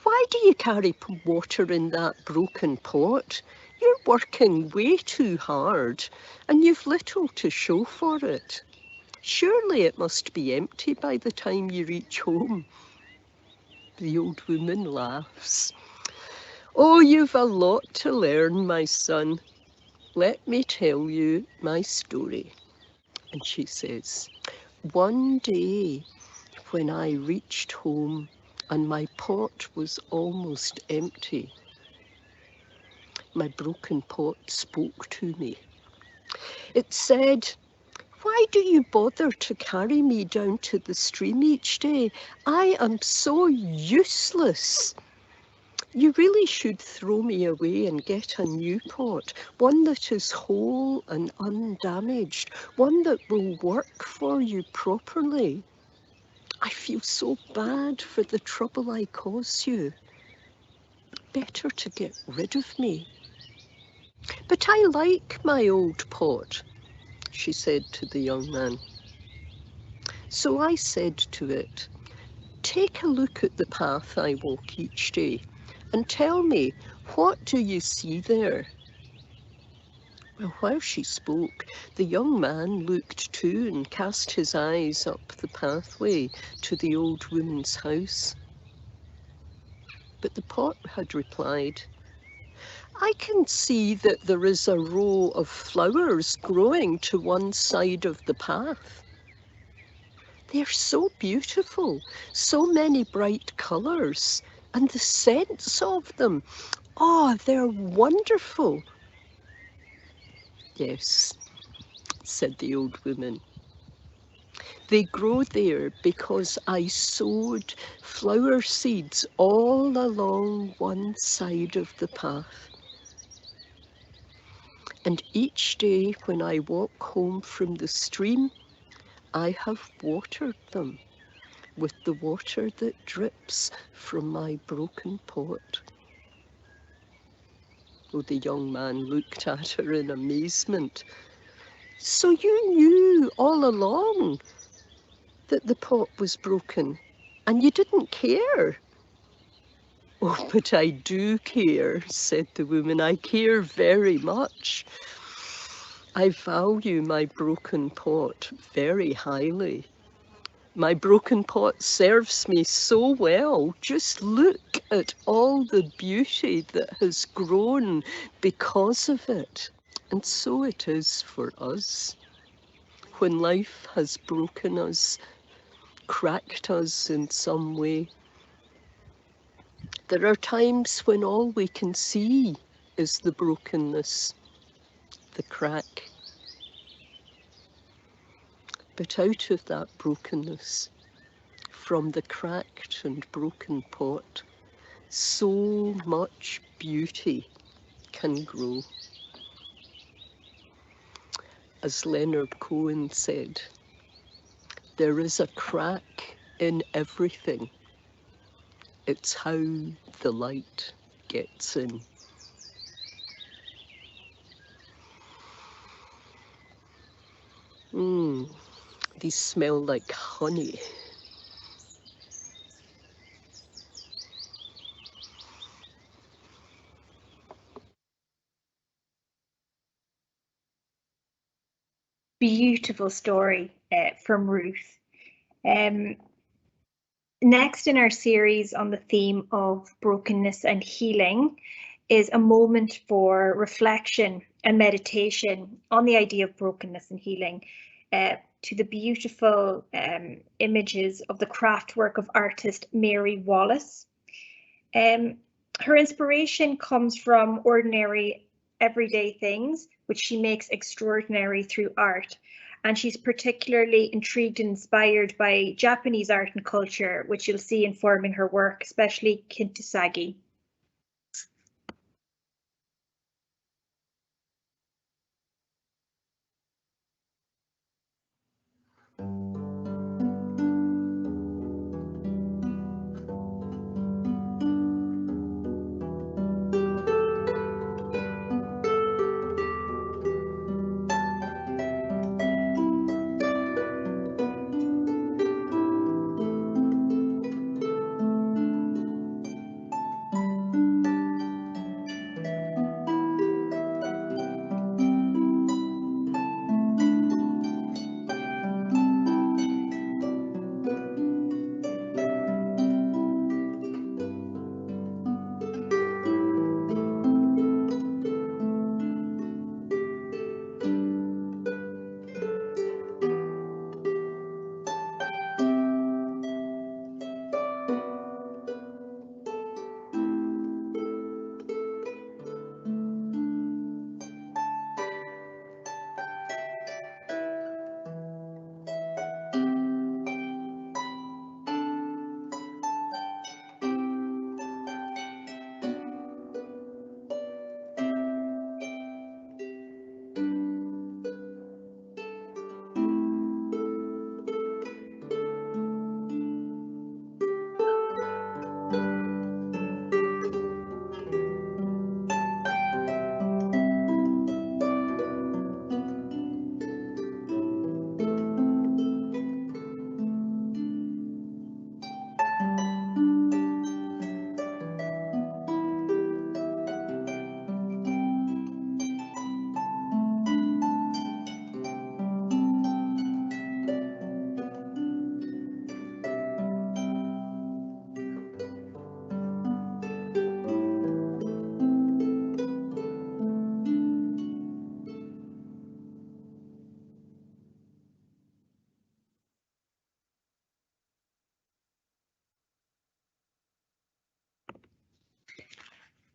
why do you carry water in that broken pot? You're working way too hard and you've little to show for it. Surely it must be empty by the time you reach home." The old woman laughs. "Oh, you've a lot to learn, my son. let me tell you my story. And she says, one day when I reached home and my pot was almost empty, my broken pot spoke to me. It said, why do you bother to carry me down to the stream each day? I am so useless. You really should throw me away and get a new pot, one that is whole and undamaged, one that will work for you properly. I feel so bad for the trouble I cause you. Better to get rid of me. But I like my old pot, she said to the young man. So I said to it, take a look at the path I walk each day and tell me, what do you see there? Well, while she spoke, the young man looked too and cast his eyes up the pathway to the old woman's house. But the pot had replied, I can see that there is a row of flowers growing to one side of the path. They're so beautiful, so many bright colours, and the scents of them, oh, they're wonderful. Yes, said the old woman. They grow there because I sowed flower seeds all along one side of the path. And each day when I walk home from the stream, I have watered them with the water that drips from my broken pot. Oh, the young man looked at her in amazement. So you knew all along that the pot was broken and you didn't care? Oh, but I do care, said the woman. I care very much. I value my broken pot very highly. My broken pot serves me so well. Just look at all the beauty that has grown because of it. And so it is for us. When life has broken us, cracked us in some way, there are times when all we can see is the brokenness, the crack. But out of that brokenness, from the cracked and broken pot, so much beauty can grow. As Leonard Cohen said, there is a crack in everything. It's how the light gets in. These smell like honey. Beautiful story from Ruth. Next in our series on the theme of brokenness and healing is a moment for reflection and meditation on the idea of brokenness and healing, to the beautiful images of the craftwork of artist Mary Wallace. Her inspiration comes from ordinary everyday things, which she makes extraordinary through art. And she's particularly intrigued and inspired by Japanese art and culture, which you'll see informing her work, especially kintsugi.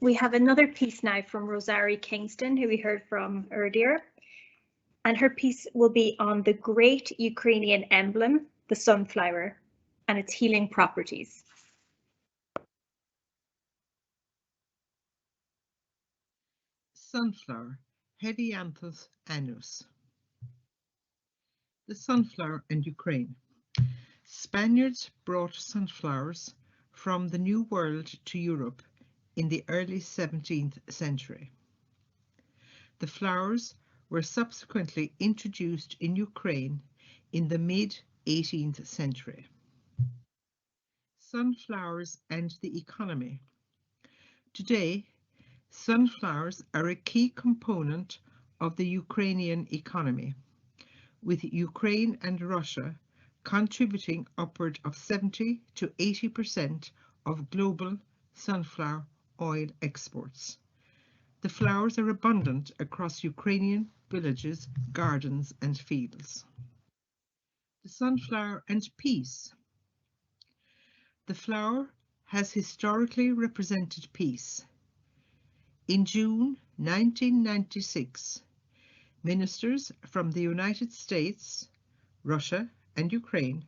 We have another piece now from Rosarie Kingston, who we heard from earlier. And her piece will be on the great Ukrainian emblem, the sunflower, and its healing properties. Sunflower, Helianthus annus. The sunflower and Ukraine. Spaniards brought sunflowers from the New World to Europe in the early 17th century. The flowers were subsequently introduced in Ukraine in the mid-18th century. Sunflowers and the economy. Today, sunflowers are a key component of the Ukrainian economy, with Ukraine and Russia contributing upward of 70 to 80% of global sunflower oil exports. The flowers are abundant across Ukrainian villages, gardens and fields. The sunflower and peace. The flower has historically represented peace. In June 1996, ministers from the United States, Russia and Ukraine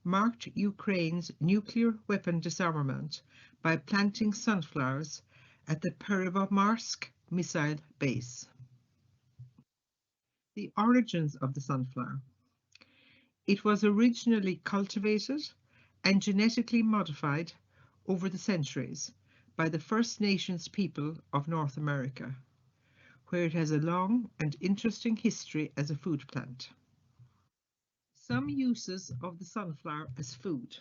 marked Ukraine's nuclear weapon disarmament by planting sunflowers at the Perivomorsk missile base. The origins of the sunflower. It was originally cultivated and genetically modified over the centuries by the First Nations people of North America, where it has a long and interesting history as a food plant. Some uses of the sunflower as food.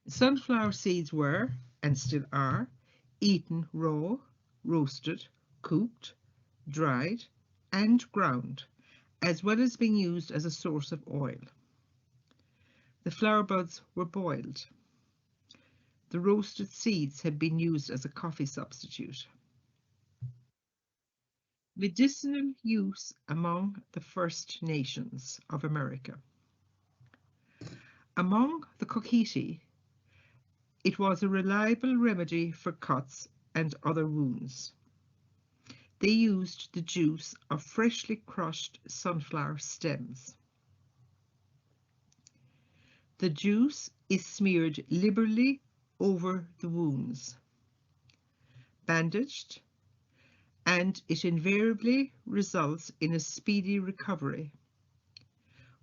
Sunflower seeds were, and still are, eaten raw, roasted, cooked, dried, and ground, as well as being used as a source of oil. The flower buds were boiled. The roasted seeds had been used as a coffee substitute. Medicinal use among the First Nations of America. Among the Coquiti, it was a reliable remedy for cuts and other wounds. They used the juice of freshly crushed sunflower stems. The juice is smeared liberally over the wounds, bandaged, and it invariably results in a speedy recovery,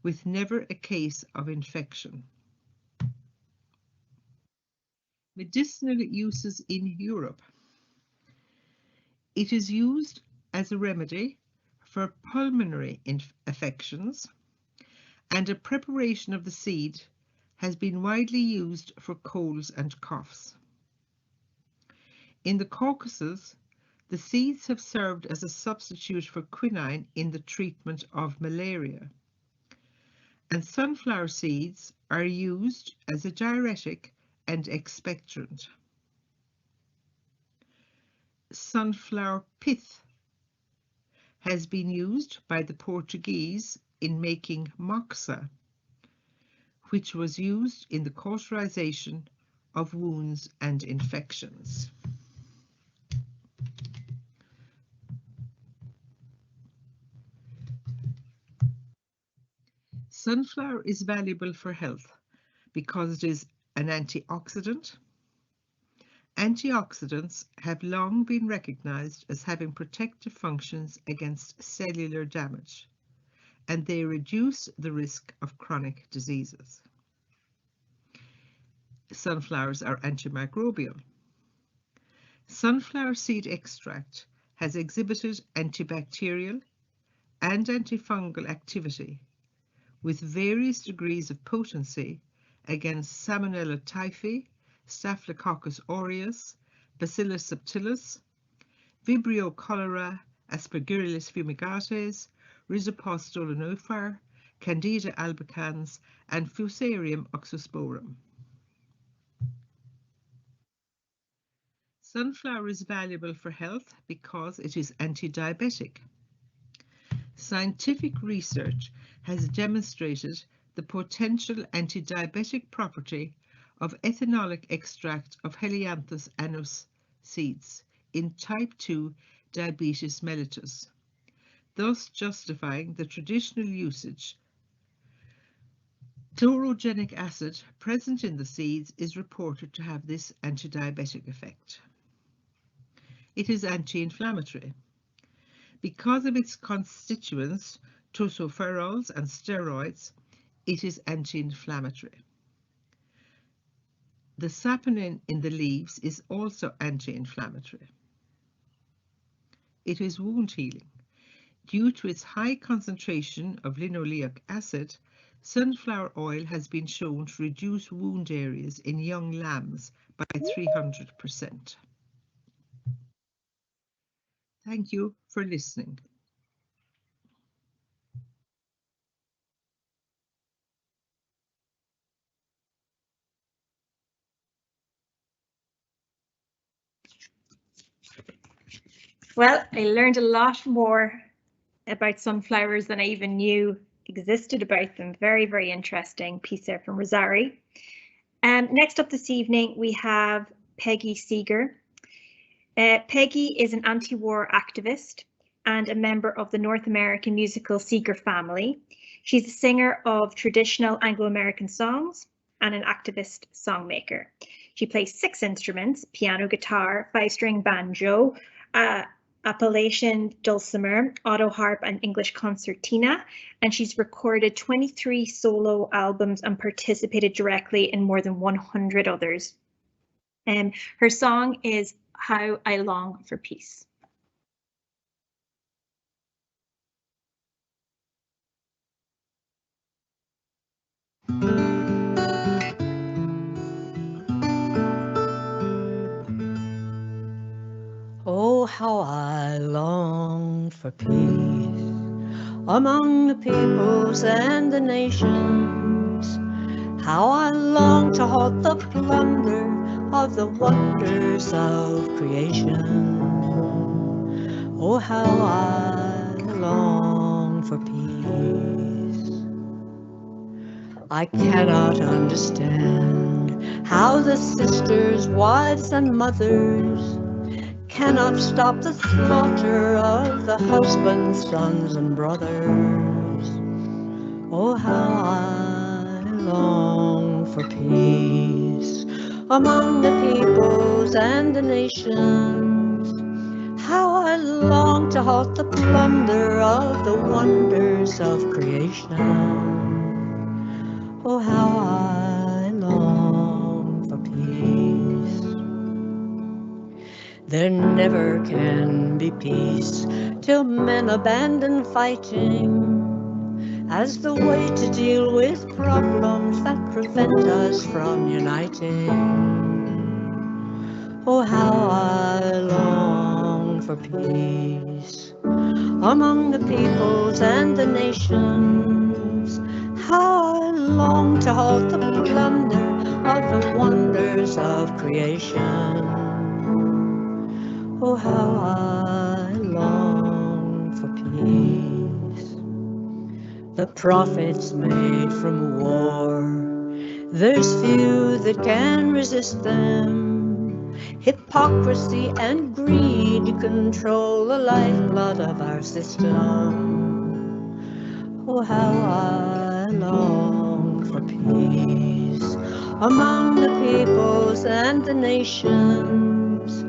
with never a case of infection. Medicinal uses in Europe. It is used as a remedy for pulmonary affections, and a preparation of the seed has been widely used for colds and coughs. In the Caucasus, the seeds have served as a substitute for quinine in the treatment of malaria, and sunflower seeds are used as a diuretic and expectorant. Sunflower pith has been used by the Portuguese in making moxa, which was used in the cauterization of wounds and infections. Sunflower is valuable for health because it is an antioxidant. Antioxidants have long been recognized as having protective functions against cellular damage, and they reduce the risk of chronic diseases. Sunflowers are antimicrobial. Sunflower seed extract has exhibited antibacterial and antifungal activity with various degrees of potency against Salmonella typhi, Staphylococcus aureus, Bacillus subtilis, Vibrio cholera, Aspergillus fumigates, Rhizopus stolonifera, Candida albicans, and Fusarium oxysporum. Sunflower is valuable for health because it is anti-diabetic. Scientific research has demonstrated the potential anti-diabetic property of ethanolic extract of Helianthus annus seeds in type 2 diabetes mellitus, thus justifying the traditional usage. Chlorogenic acid present in the seeds is reported to have this antidiabetic effect. It is anti-inflammatory. Because of its constituents, tocopherols and steroids, it is anti-inflammatory. The saponin in the leaves is also anti-inflammatory. It is wound healing. Due to its high concentration of linoleic acid, sunflower oil has been shown to reduce wound areas in young lambs by 300%. Thank you for listening. Well, I learned a lot more about sunflowers than I even knew existed about them. Very, very interesting piece there from Rosari. Next up this evening, we have Peggy Seeger. Peggy is an anti-war activist and a member of the North American musical Seeger family. She's a singer of traditional Anglo-American songs and an activist songmaker. She plays 6 instruments: piano, guitar, 5-string banjo, Appalachian dulcimer, auto harp, and English concertina, and she's recorded 23 solo albums and participated directly in more than 100 others. Her song is How I Long for Peace. Oh, how I long for peace among the peoples and the nations. How I long to halt the plunder of the wonders of creation. Oh, how I long for peace. I cannot understand how the sisters, wives, and mothers cannot stop the slaughter of the husbands, sons, and brothers. Oh, how I long for peace among the peoples and the nations. How I long to halt the plunder of the wonders of creation. Oh, how I long for peace. There never can be peace till men abandon fighting as the way to deal with problems that prevent us from uniting. Oh, how I long for peace among the peoples and the nations. How I long to halt the plunder of the wonders of creation. Oh, how I long for peace. The profits made from war, there's few that can resist them. Hypocrisy and greed control the lifeblood of our system. Oh, how I long for peace among the peoples and the nations.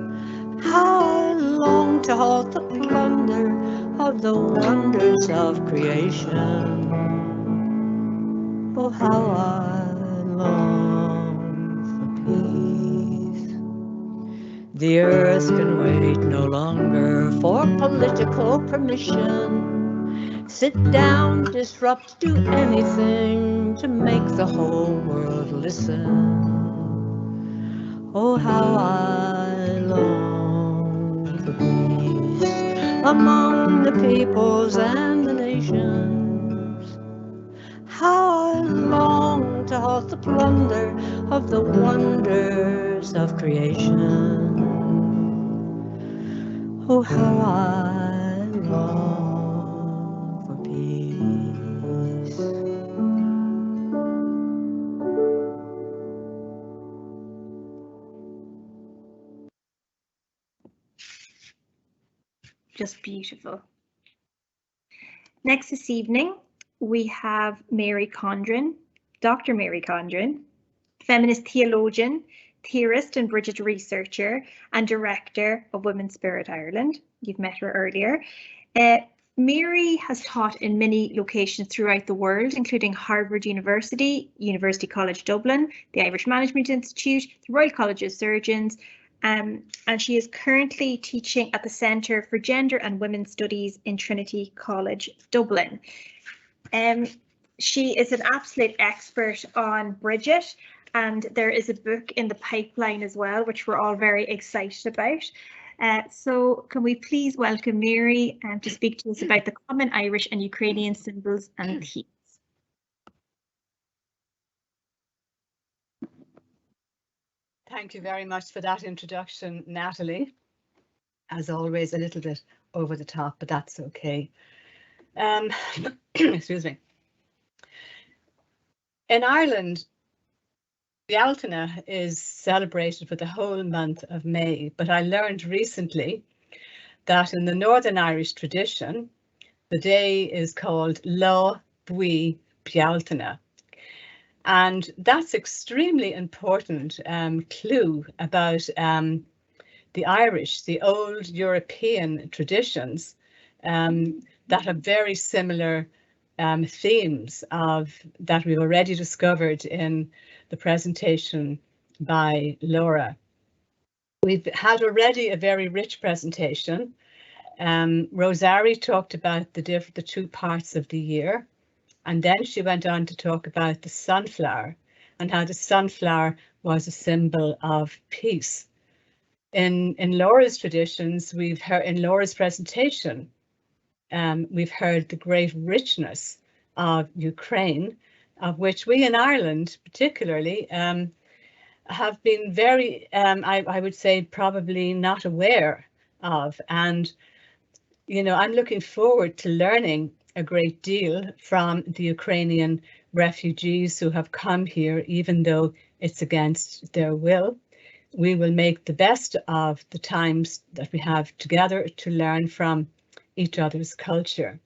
How I long to halt the plunder of the wonders of creation. Oh, how I long for peace. The earth can wait no longer for political permission. Sit down, disrupt, do anything to make the whole world listen. Oh, how I long for peace among the peoples and the nations. How I long to halt the plunder of the wonders of creation. Oh, how I long for peace. Just beautiful. Next this evening, we have Mary Condren, Dr. Mary Condren, feminist theologian, theorist and Bridget researcher, and director of Women's Spirit Ireland. You've met her earlier. Mary has taught in many locations throughout the world, including Harvard University, University College Dublin, the Irish Management Institute, the Royal College of Surgeons, and she is currently teaching at the Centre for Gender and Women's Studies in Trinity College Dublin. She is an absolute expert on Bridget, and there is a book in the pipeline as well, which we're all very excited about. So can we please welcome Mary to speak to us about the common Irish and Ukrainian symbols and themes. Thank you very much for that introduction, Natalie. As always, a little bit over the top, but that's okay. Excuse me. In Ireland, Bealtaine is celebrated for the whole month of May, but I learned recently that in the Northern Irish tradition, the day is called Lá Bui Bealtaine. And that's extremely important clue about the Irish, the old European traditions that have very similar themes that we've already discovered in the presentation by Laura. We've had already a very rich presentation. Rosarie talked about the two parts of the year, and then she went on to talk about the sunflower and how the sunflower was a symbol of peace. In Laura's traditions, we've heard in Laura's presentation, we've heard the great richness of Ukraine, of which we in Ireland particularly have been very, I would say, probably not aware of. And, you know, I'm looking forward to learning a great deal from the Ukrainian refugees who have come here, even though it's against their will. We will make the best of the times that we have together to learn from each other's culture.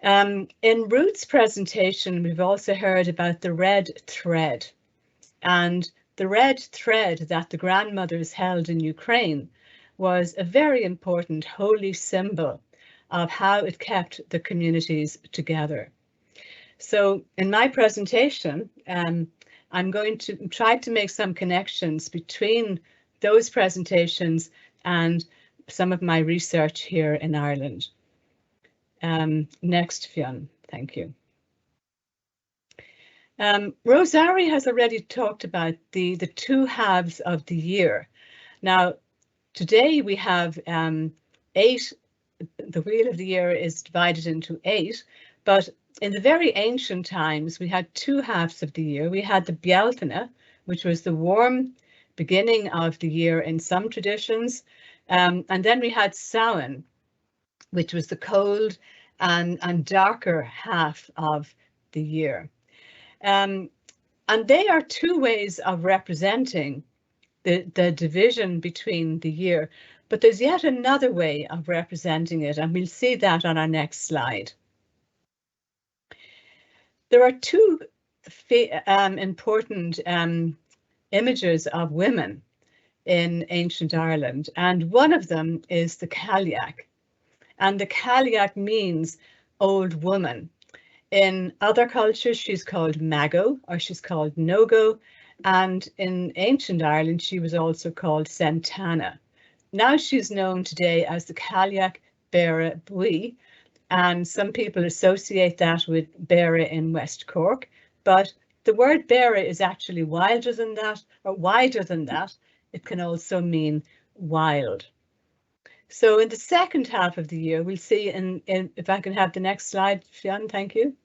In Ruth's presentation, we've also heard about the red thread, and the red thread that the grandmothers held in Ukraine was a very important holy symbol of how it kept the communities together. So in my presentation, I'm going to try to make some connections between those presentations and some of my research here in Ireland. Next, Fionn, thank you. Rosarie has already talked about the two halves of the year. Now, today we have 8, the wheel of the year is divided into 8, but in the very ancient times, we had two halves of the year. We had the Bealtaine, which was the warm beginning of the year in some traditions, and then we had Samhain, which was the cold and darker half of the year. And they are two ways of representing the division between the year, but there's yet another way of representing it, and we'll see that on our next slide. There are two important images of women in ancient Ireland, and one of them is the Cailleach. And the Cailleach means old woman. In other cultures, she's called Mago, or she's called Nogo, and in ancient Ireland, she was also called Santana. Now she's known today as the Cailleach Beara Bui, and some people associate that with Beara in West Cork, but the word Beara is actually wilder than that, or wider than that. It can also mean wild. So in the second half of the year, we'll see, if I can have the next slide, Fionn, thank you.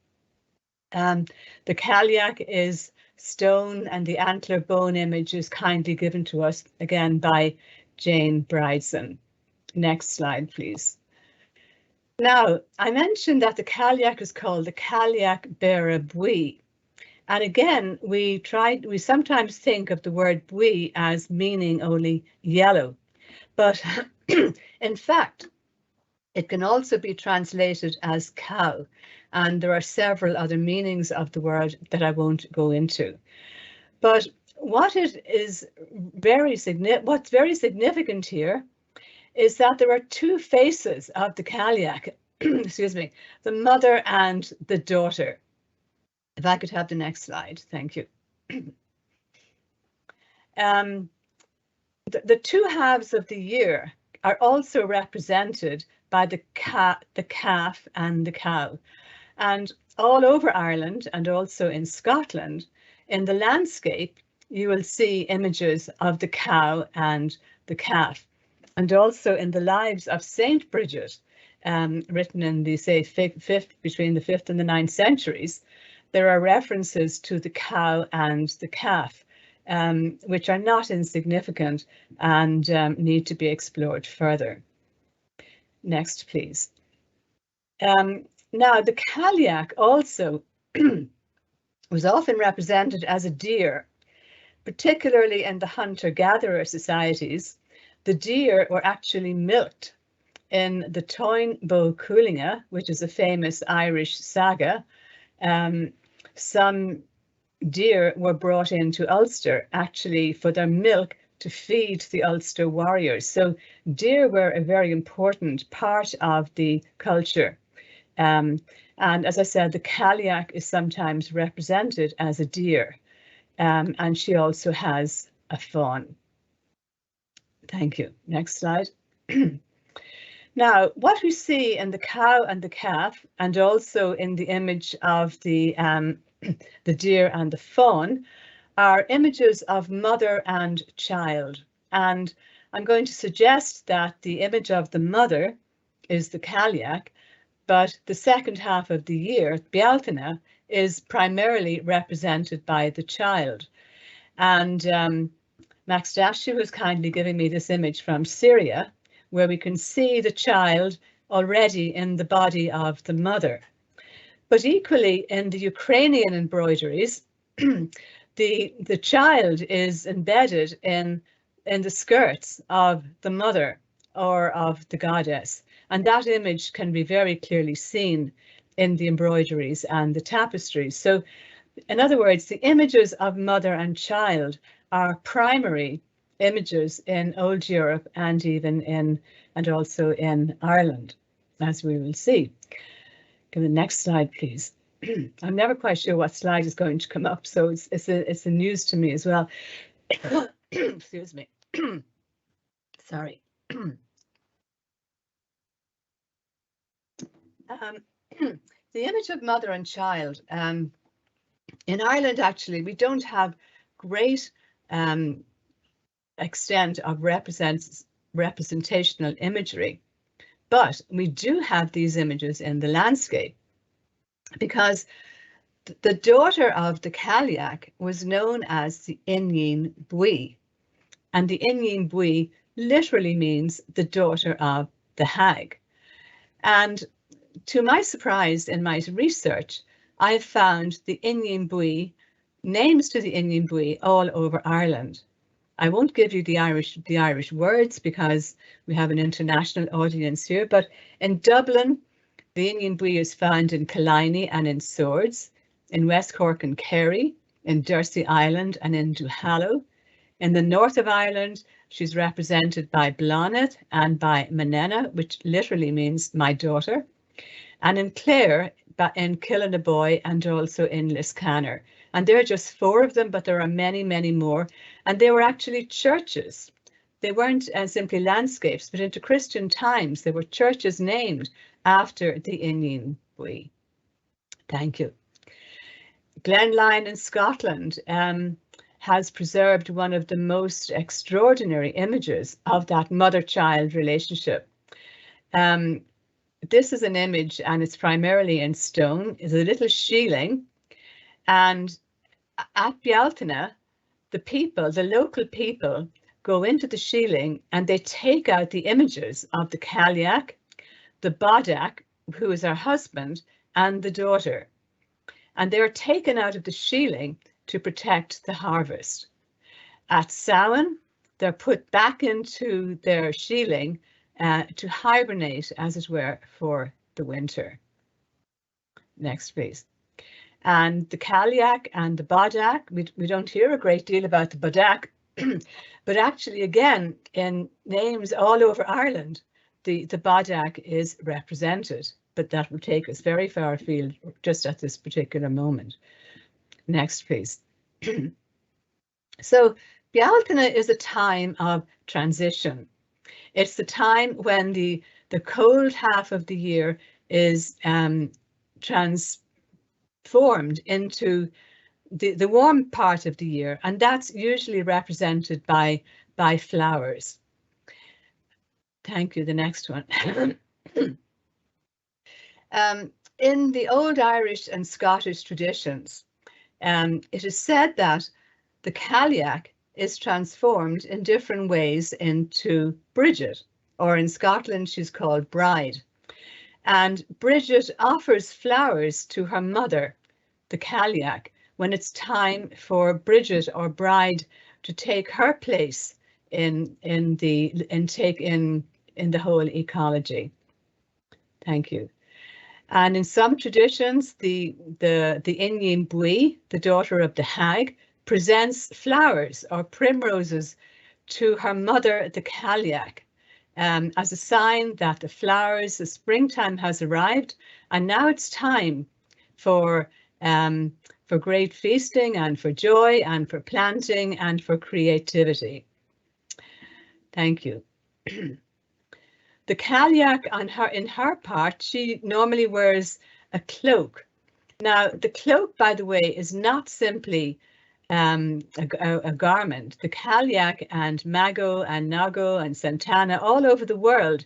The Cailleach is stone, and the antler bone image is kindly given to us again by Jane Bryson. Next slide, please. Now, I mentioned that the Cailleach is called the Cailleach Beara Bui. And again, we sometimes think of the word bui as meaning only yellow. But in fact, It can also be translated as cow, and there are several other meanings of the word that I won't go into. But what's very significant here is that there are two faces of the Cailleach, excuse me, the mother and the daughter. If I could have the next slide, thank you. The two halves of the year are also represented by the calf and the cow. And all over Ireland and also in Scotland, in the landscape, you will see images of the cow and the calf. And also in the lives of Saint Bridget, written in the, say, between the 5th and the 9th centuries, there are references to the cow and the calf, which are not insignificant and need to be explored further. Next, please. Now, the Cailleach also was often represented as a deer, particularly in the hunter-gatherer societies. The deer were actually milked. In the Táin Bó Cúailnge, which is a famous Irish saga, some deer were brought into Ulster actually for their milk to feed the Ulster warriors. So deer were a very important part of the culture. And as I said, the Cailleach is sometimes represented as a deer, and she also has a fawn. Thank you. Next slide. Now, what we see in the cow and the calf, and also in the image of the deer and the fawn, are images of mother and child. And I'm going to suggest that the image of the mother is the Cailleach, but the second half of the year, Bealtaine, is primarily represented by the child. And Max Dashu was kindly giving me this image from Syria, where we can see the child already in the body of the mother. But equally in the Ukrainian embroideries, the child is embedded in the skirts of the mother or of the goddess. And that image can be very clearly seen in the embroideries and the tapestries. So in other words, the images of mother and child are primary images in Old Europe and also in Ireland, as we will see. Give the next slide, please. I'm never quite sure what slide is going to come up, so it's a news to me as well. Excuse me. Sorry. The image of mother and child. In Ireland, actually, we don't have great extent of representational imagery, but we do have these images in the landscape, because the daughter of the Cailleach was known as the Inyin Bui, and the Inyin Bui literally means the daughter of the hag. And to my surprise in my research, I found the Inyin Bui, names to the Inyin Bui all over Ireland. I won't give you the Irish words because we have an international audience here, but in Dublin, the Inyin Bui is found in Killiney and in Swords, in West Cork and Kerry, in Dursey Island and in Duhallow. In the north of Ireland, she's represented by Blonnet and by Manena, which literally means my daughter, and in Clare, in Killinaboy and also in Liscannor. And there are just 4 of them, but there are many, many more. And they were actually churches. They weren't simply landscapes, but into Christian times, there were churches named after the Inyin Bui. Thank you. Glenline in Scotland has preserved one of the most extraordinary images of that mother-child relationship. This is an image, and it's primarily in stone. It's a little shieling, and at Bealtaine, the local people, go into the shieling and they take out the images of the Cailleach, the Bodach, who is her husband, and the daughter. And they are taken out of the shieling to protect the harvest. At Samhain, they're put back into their shieling to hibernate, as it were, for the winter. Next, please. And the Cailleach and the Bodak, we don't hear a great deal about the Bodak, but actually, again, in names all over Ireland, the Bodak is represented, but that will take us very far afield just at this particular moment. Next, please. So Bealtaine is a time of transition. It's the time when the cold half of the year is transformed into the warm part of the year, and that's usually represented by flowers. Thank you. The next one. In the old Irish and Scottish traditions, it is said that the Cailleach is transformed in different ways into Bridget, or in Scotland she's called Bride. And Bridget offers flowers to her mother, the Cailleach, when it's time for Bridget or Bride to take her place in the whole ecology. Thank you. And in some traditions, the Inyin Bui, the daughter of the hag, presents flowers or primroses to her mother, the Cailleach, as a sign that the springtime has arrived, and now it's time for great feasting and for joy and for planting and for creativity. Thank you. The Cailleach in her part, she normally wears a cloak. Now, the cloak, by the way, is not simply a garment. The Cailleach and Mago and Nago and Santana all over the world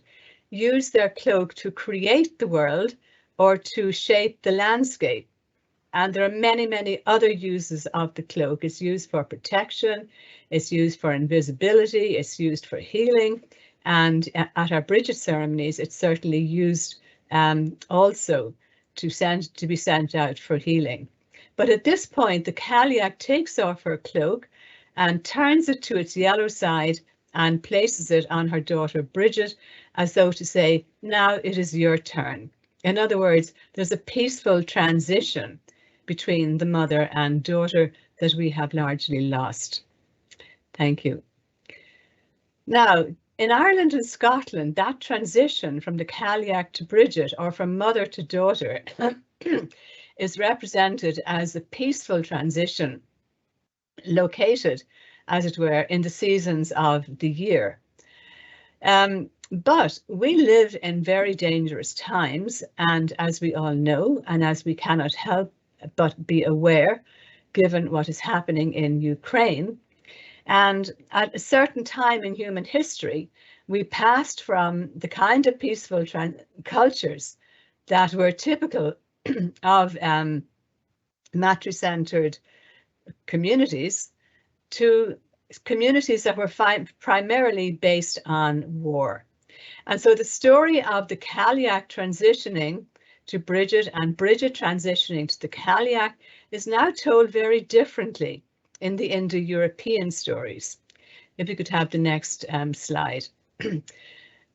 use their cloak to create the world or to shape the landscape. And there are many, many other uses of the cloak. It's used for protection, it's used for invisibility, it's used for healing. And at our Bridget ceremonies, it's certainly used also to be sent out for healing. But at this point, the Cailleach takes off her cloak and turns it to its yellow side and places it on her daughter Bridget, as though to say, now it is your turn. In other words, there's a peaceful transition between the mother and daughter that we have largely lost. Thank you. Now, in Ireland and Scotland, that transition from the Cailleach to Bridget, or from mother to daughter, is represented as a peaceful transition located, as it were, in the seasons of the year. But we live in very dangerous times, and as we all know, and as we cannot help but be aware, given what is happening in Ukraine, and at a certain time in human history, we passed from the kind of peaceful cultures that were typical of matri-centered communities to communities that were primarily based on war. And so the story of the Cailleach transitioning to Bridget and Bridget transitioning to the Cailleach is now told very differently in the Indo-European stories. If you could have the next slide.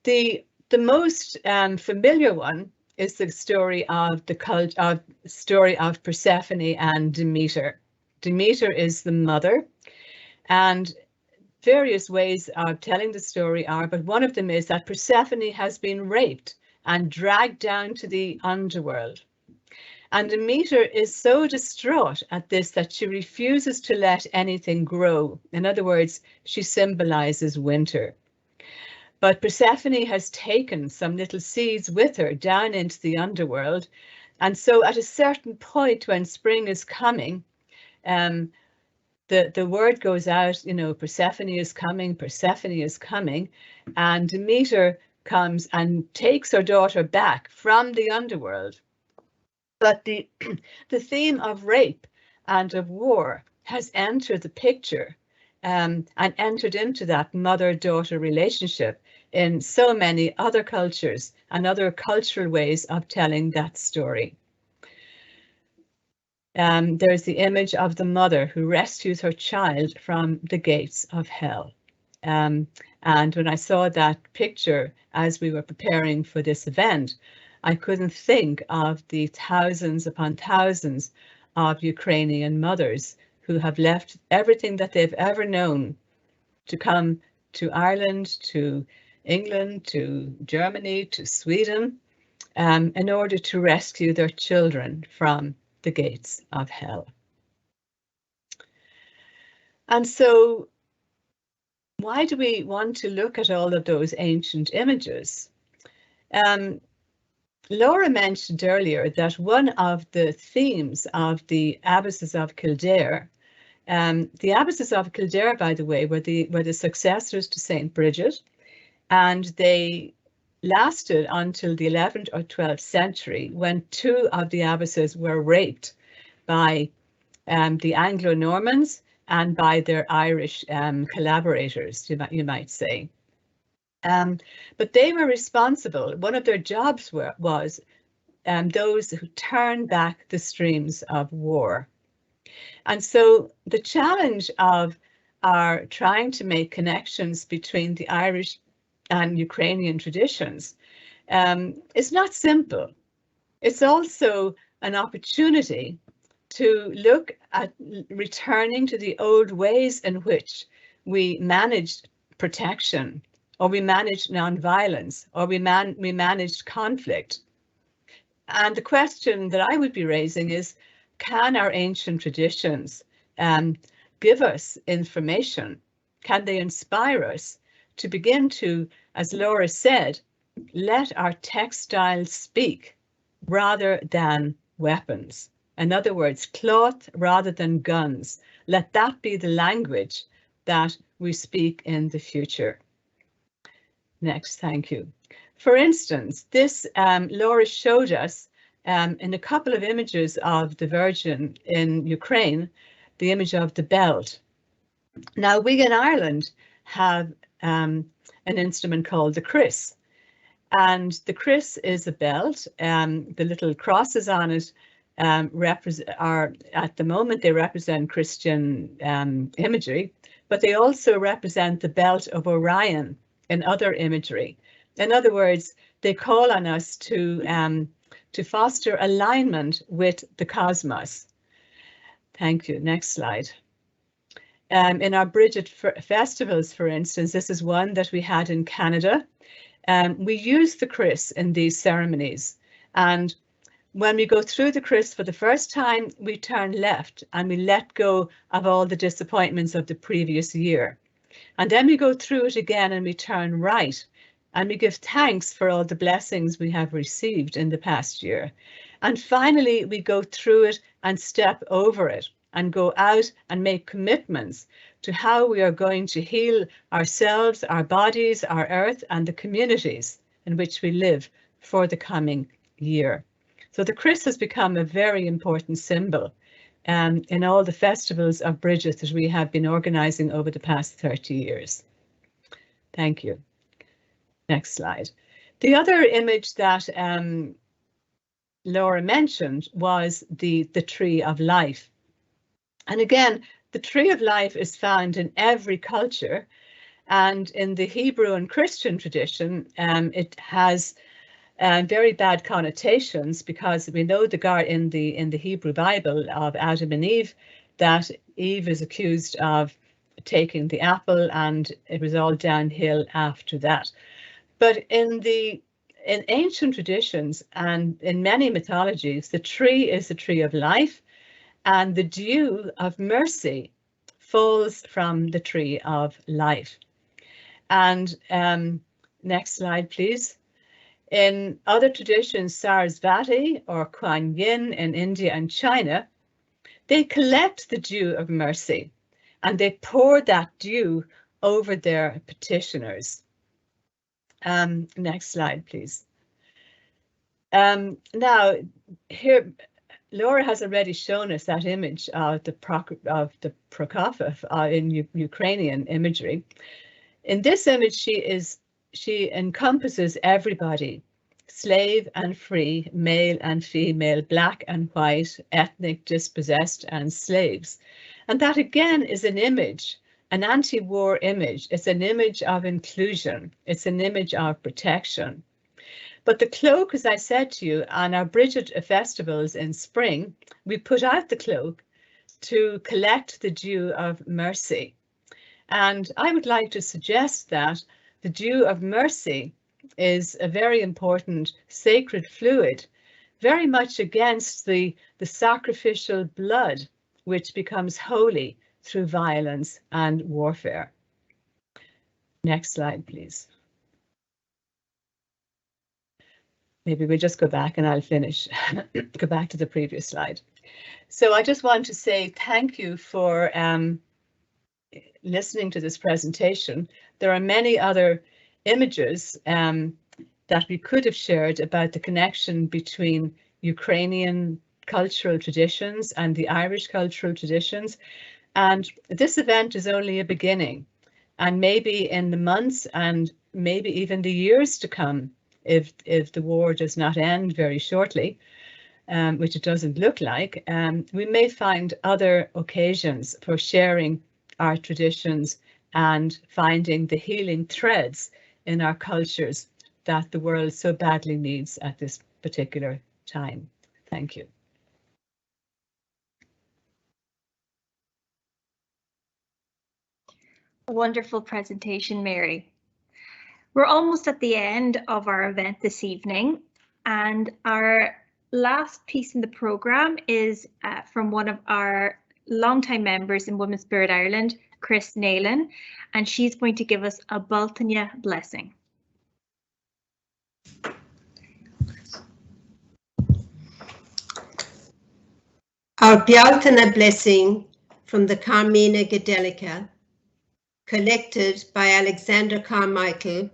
The most familiar one is the story of Persephone and Demeter. Demeter is the mother, and various ways of telling the story are, but one of them is that Persephone has been raped and dragged down to the underworld. And Demeter is so distraught at this that she refuses to let anything grow. In other words, she symbolizes winter. But Persephone has taken some little seeds with her down into the underworld. And so at a certain point when spring is coming, the word goes out, Persephone is coming, Persephone is coming. And Demeter comes and takes her daughter back from the underworld. But the theme of rape and of war has entered the picture and entered into that mother-daughter relationship in so many other cultures and other cultural ways of telling that story. There's the image of the mother who rescues her child from the gates of hell. And when I saw that picture as we were preparing for this event, I couldn't think of the thousands upon thousands of Ukrainian mothers who have left everything that they've ever known to come to Ireland, to England, to Germany, to Sweden, in order to rescue their children from the gates of hell. And so, why do we want to look at all of those ancient images? Laura mentioned earlier that one of the themes of the abbesses of Kildare, the abbesses of Kildare, by the way, were the successors to St. Bridget, and they lasted until the 11th or 12th century, when two of the abbesses were raped by the Anglo-Normans and by their Irish collaborators, you might say. But they were responsible. One of their jobs was those who turned back the streams of war. And so the challenge of our trying to make connections between the Irish and Ukrainian traditions is not simple. It's also an opportunity to look at returning to the old ways in which we managed protection, or we managed nonviolence, or we managed conflict. And the question that I would be raising is, can our ancient traditions give us information? Can they inspire us to begin to, as Laura said, let our textiles speak rather than weapons? In other words, cloth rather than guns. Let that be the language that we speak in the future. Next, thank you. For instance, this Laura showed us in a couple of images of the Virgin in Ukraine, the image of the belt. Now, we in Ireland have an instrument called the kris, and the kris is a belt. The little crosses on it are, at the moment, they represent Christian imagery, but they also represent the belt of Orion in other imagery. In other words, they call on us to foster alignment with the cosmos. Thank you. Next slide. In our Bridget festivals, for instance, this is one that we had in Canada. We use the kris in these ceremonies, and when we go through the kris for the first time, we turn left and we let go of all the disappointments of the previous year. And then we go through it again and we turn right and we give thanks for all the blessings we have received in the past year. And finally, we go through it and step over it and go out and make commitments to how we are going to heal ourselves, our bodies, our earth, and the communities in which we live for the coming year. So the kris has become a very important symbol in all the festivals of Bridget that we have been organising over the past 30 years. Thank you. Next slide. The other image that Laura mentioned was the tree of life. And again, the tree of life is found in every culture, and in the Hebrew and Christian tradition, it has very bad connotations, because we know in the Hebrew Bible of Adam and Eve that Eve is accused of taking the apple, and it was all downhill after that. But in ancient traditions and in many mythologies, the tree is the tree of life, and the dew of mercy falls from the tree of life. And next slide, please. In other traditions, Sarasvati or Kuan Yin in India and China, they collect the dew of mercy and they pour that dew over their petitioners. Next slide, please. Now, here, Laura has already shown us that image of the Prokofiev in Ukrainian imagery. In this image, she encompasses everybody, slave and free, male and female, black and white, ethnic, dispossessed, and slaves. And that again is an image an anti-war image. It's an image of inclusion. It's an image of protection. But the cloak, as I said to you, on our Bridget festivals in spring, we put out the cloak to collect the dew of mercy. And I would like to suggest that the dew of mercy is a very important sacred fluid, very much against the sacrificial blood, which becomes holy through violence and warfare. Next slide, please. Maybe we'll just go back and I'll finish. Go back to the previous slide. So I just want to say thank you for listening to this presentation. There are many other images that we could have shared about the connection between Ukrainian cultural traditions and the Irish cultural traditions. And this event is only a beginning. And maybe in the months and maybe even the years to come, if the war does not end very shortly, which it doesn't look like, we may find other occasions for sharing our traditions and finding the healing threads in our cultures that the world so badly needs at this particular time. Thank you. A wonderful presentation, Mary. We're almost at the end of our event this evening, and our last piece in the programme is from one of our longtime members in Women's Spirit Ireland, Chris Naylan, and she's going to give us a Bealtaine blessing. Our Bealtaine blessing from the Carmina Gadelica, collected by Alexander Carmichael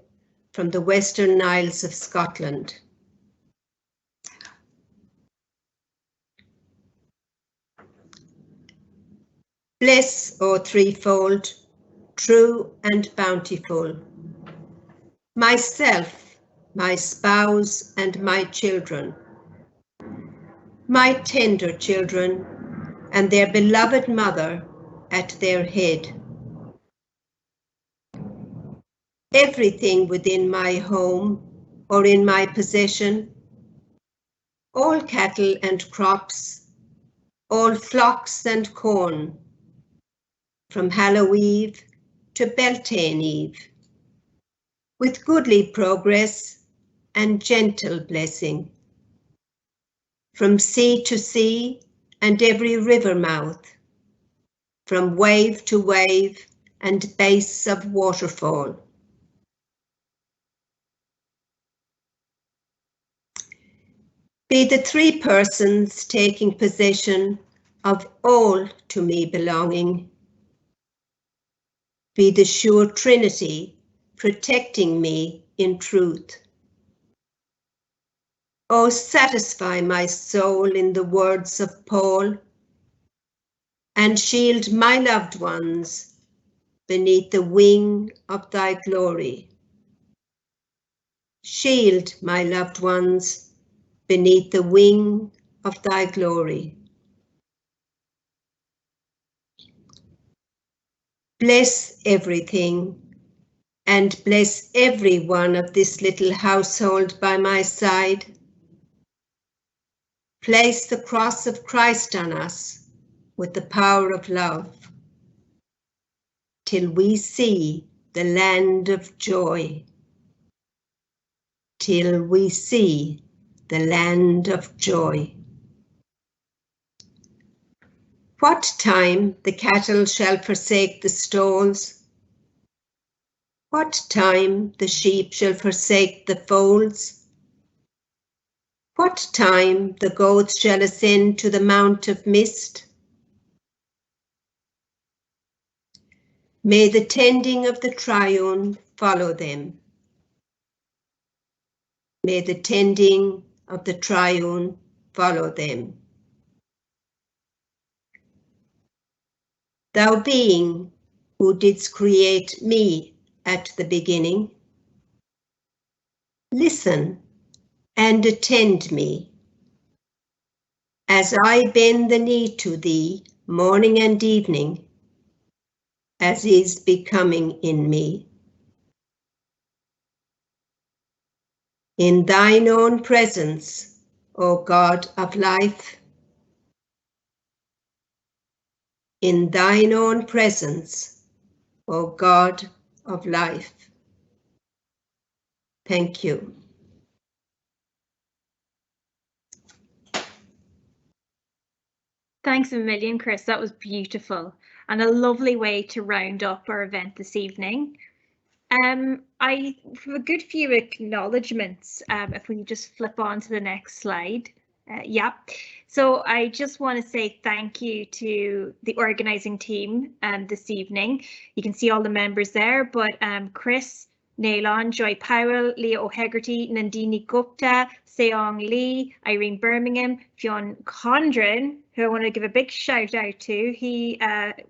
from the Western Isles of Scotland. Bless, O threefold, true and bountiful, myself, my spouse, and my children, my tender children, and their beloved mother at their head. Everything within my home or in my possession, all cattle and crops, all flocks and corn, from Hallow Eve to Bealtaine Eve, with goodly progress and gentle blessing, from sea to sea and every river mouth, from wave to wave and base of waterfall. Be the three persons taking possession of all to me belonging. Be the sure Trinity protecting me in truth. Oh, satisfy my soul in the words of Paul, and shield my loved ones beneath the wing of thy glory. Shield my loved ones beneath the wing of thy glory. Bless everything, and bless every one of this little household by my side. Place the cross of Christ on us with the power of love, till we see the land of joy. Till we see the land of joy. What time the cattle shall forsake the stalls? What time the sheep shall forsake the folds? What time the goats shall ascend to the mount of mist? May the tending of the triune follow them. May the tending of the triune follow them. Thou being who didst create me at the beginning, listen and attend me, as I bend the knee to thee morning and evening, as is becoming in me. In thine own presence, O God of life, in thine own presence, O God of life. Thank you. Thanks a million, Chris. That was beautiful and a lovely way to round up our event this evening. I have a good few acknowledgements. If we just flip on to the next slide. Yeah, so I just want to say thank you to the organising team this evening. You can see all the members there, but Chris, Nailon, Joy Powell, Leah O'Hegarty, Nandini Gupta, Seong Lee, Irene Birmingham, Fionn Condren, who I want to give a big shout out to. He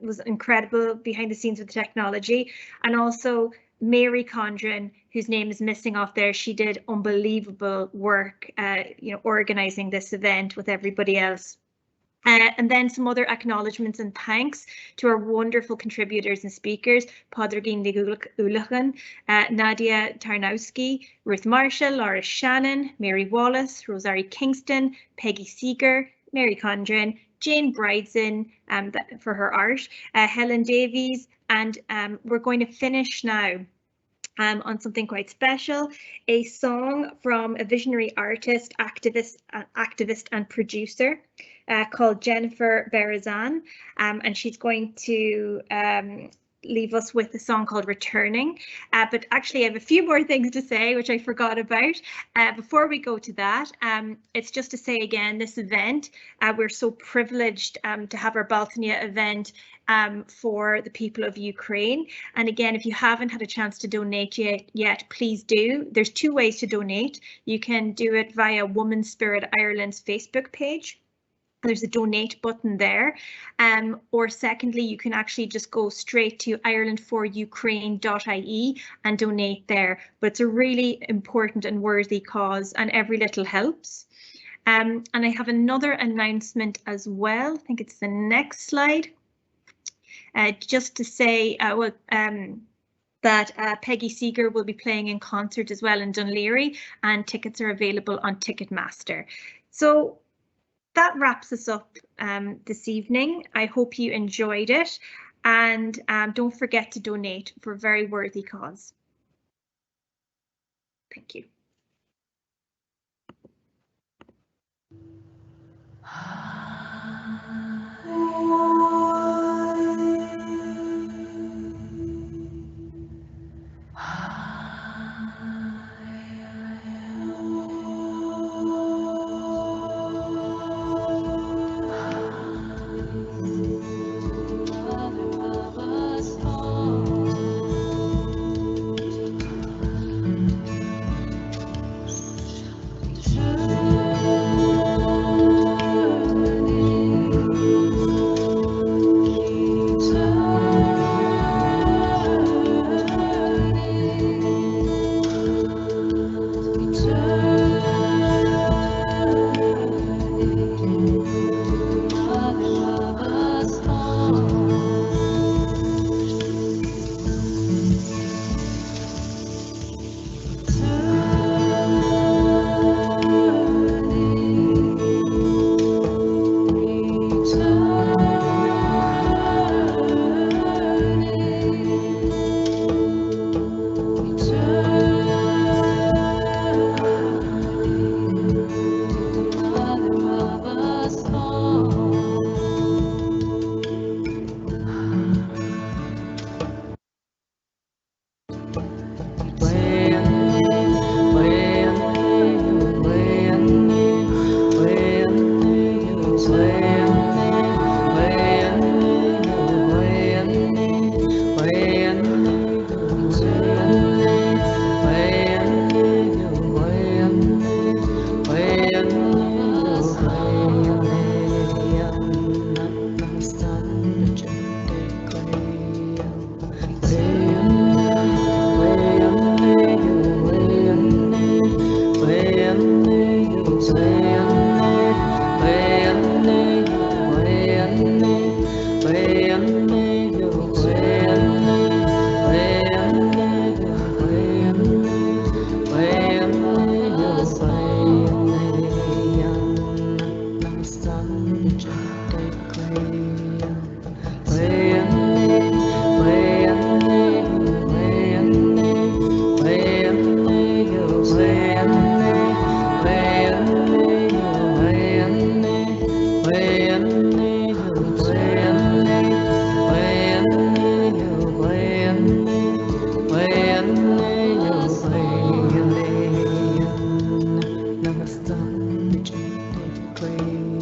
was incredible behind the scenes with the technology, and also Mary Condren, whose name is missing off there. She did unbelievable work, organising this event with everybody else. And then some other acknowledgements and thanks to our wonderful contributors and speakers, Padragin Ulagan, Nadia Tarnowski, Ruth Marshall, Laura Shannon, Mary Wallace, Rosarie Kingston, Peggy Seeger, Mary Condren, Jane Bridesen for her art, Helen Davies, and we're going to finish now on something quite special, a song from a visionary artist, activist and producer called Jennifer Berezan, and she's going to leave us with a song called Returning. But actually I have a few more things to say, which I forgot about. Before we go to that, it's just to say again, this event, we're so privileged to have our Bealtaine event for the people of Ukraine. And again, if you haven't had a chance to donate yet, please do. There's two ways to donate. You can do it via Woman Spirit Ireland's Facebook page. There's a donate button there, or secondly, you can actually just go straight to irelandforukraine.ie and donate there. But it's a really important and worthy cause, and every little helps. And I have another announcement as well. I think it's the next slide. Just to say, that Peggy Seeger will be playing in concert as well in Dunleary, and tickets are available on Ticketmaster. So that wraps us up this evening. I hope you enjoyed it, and don't forget to donate for a very worthy cause. Thank you. rejected grace.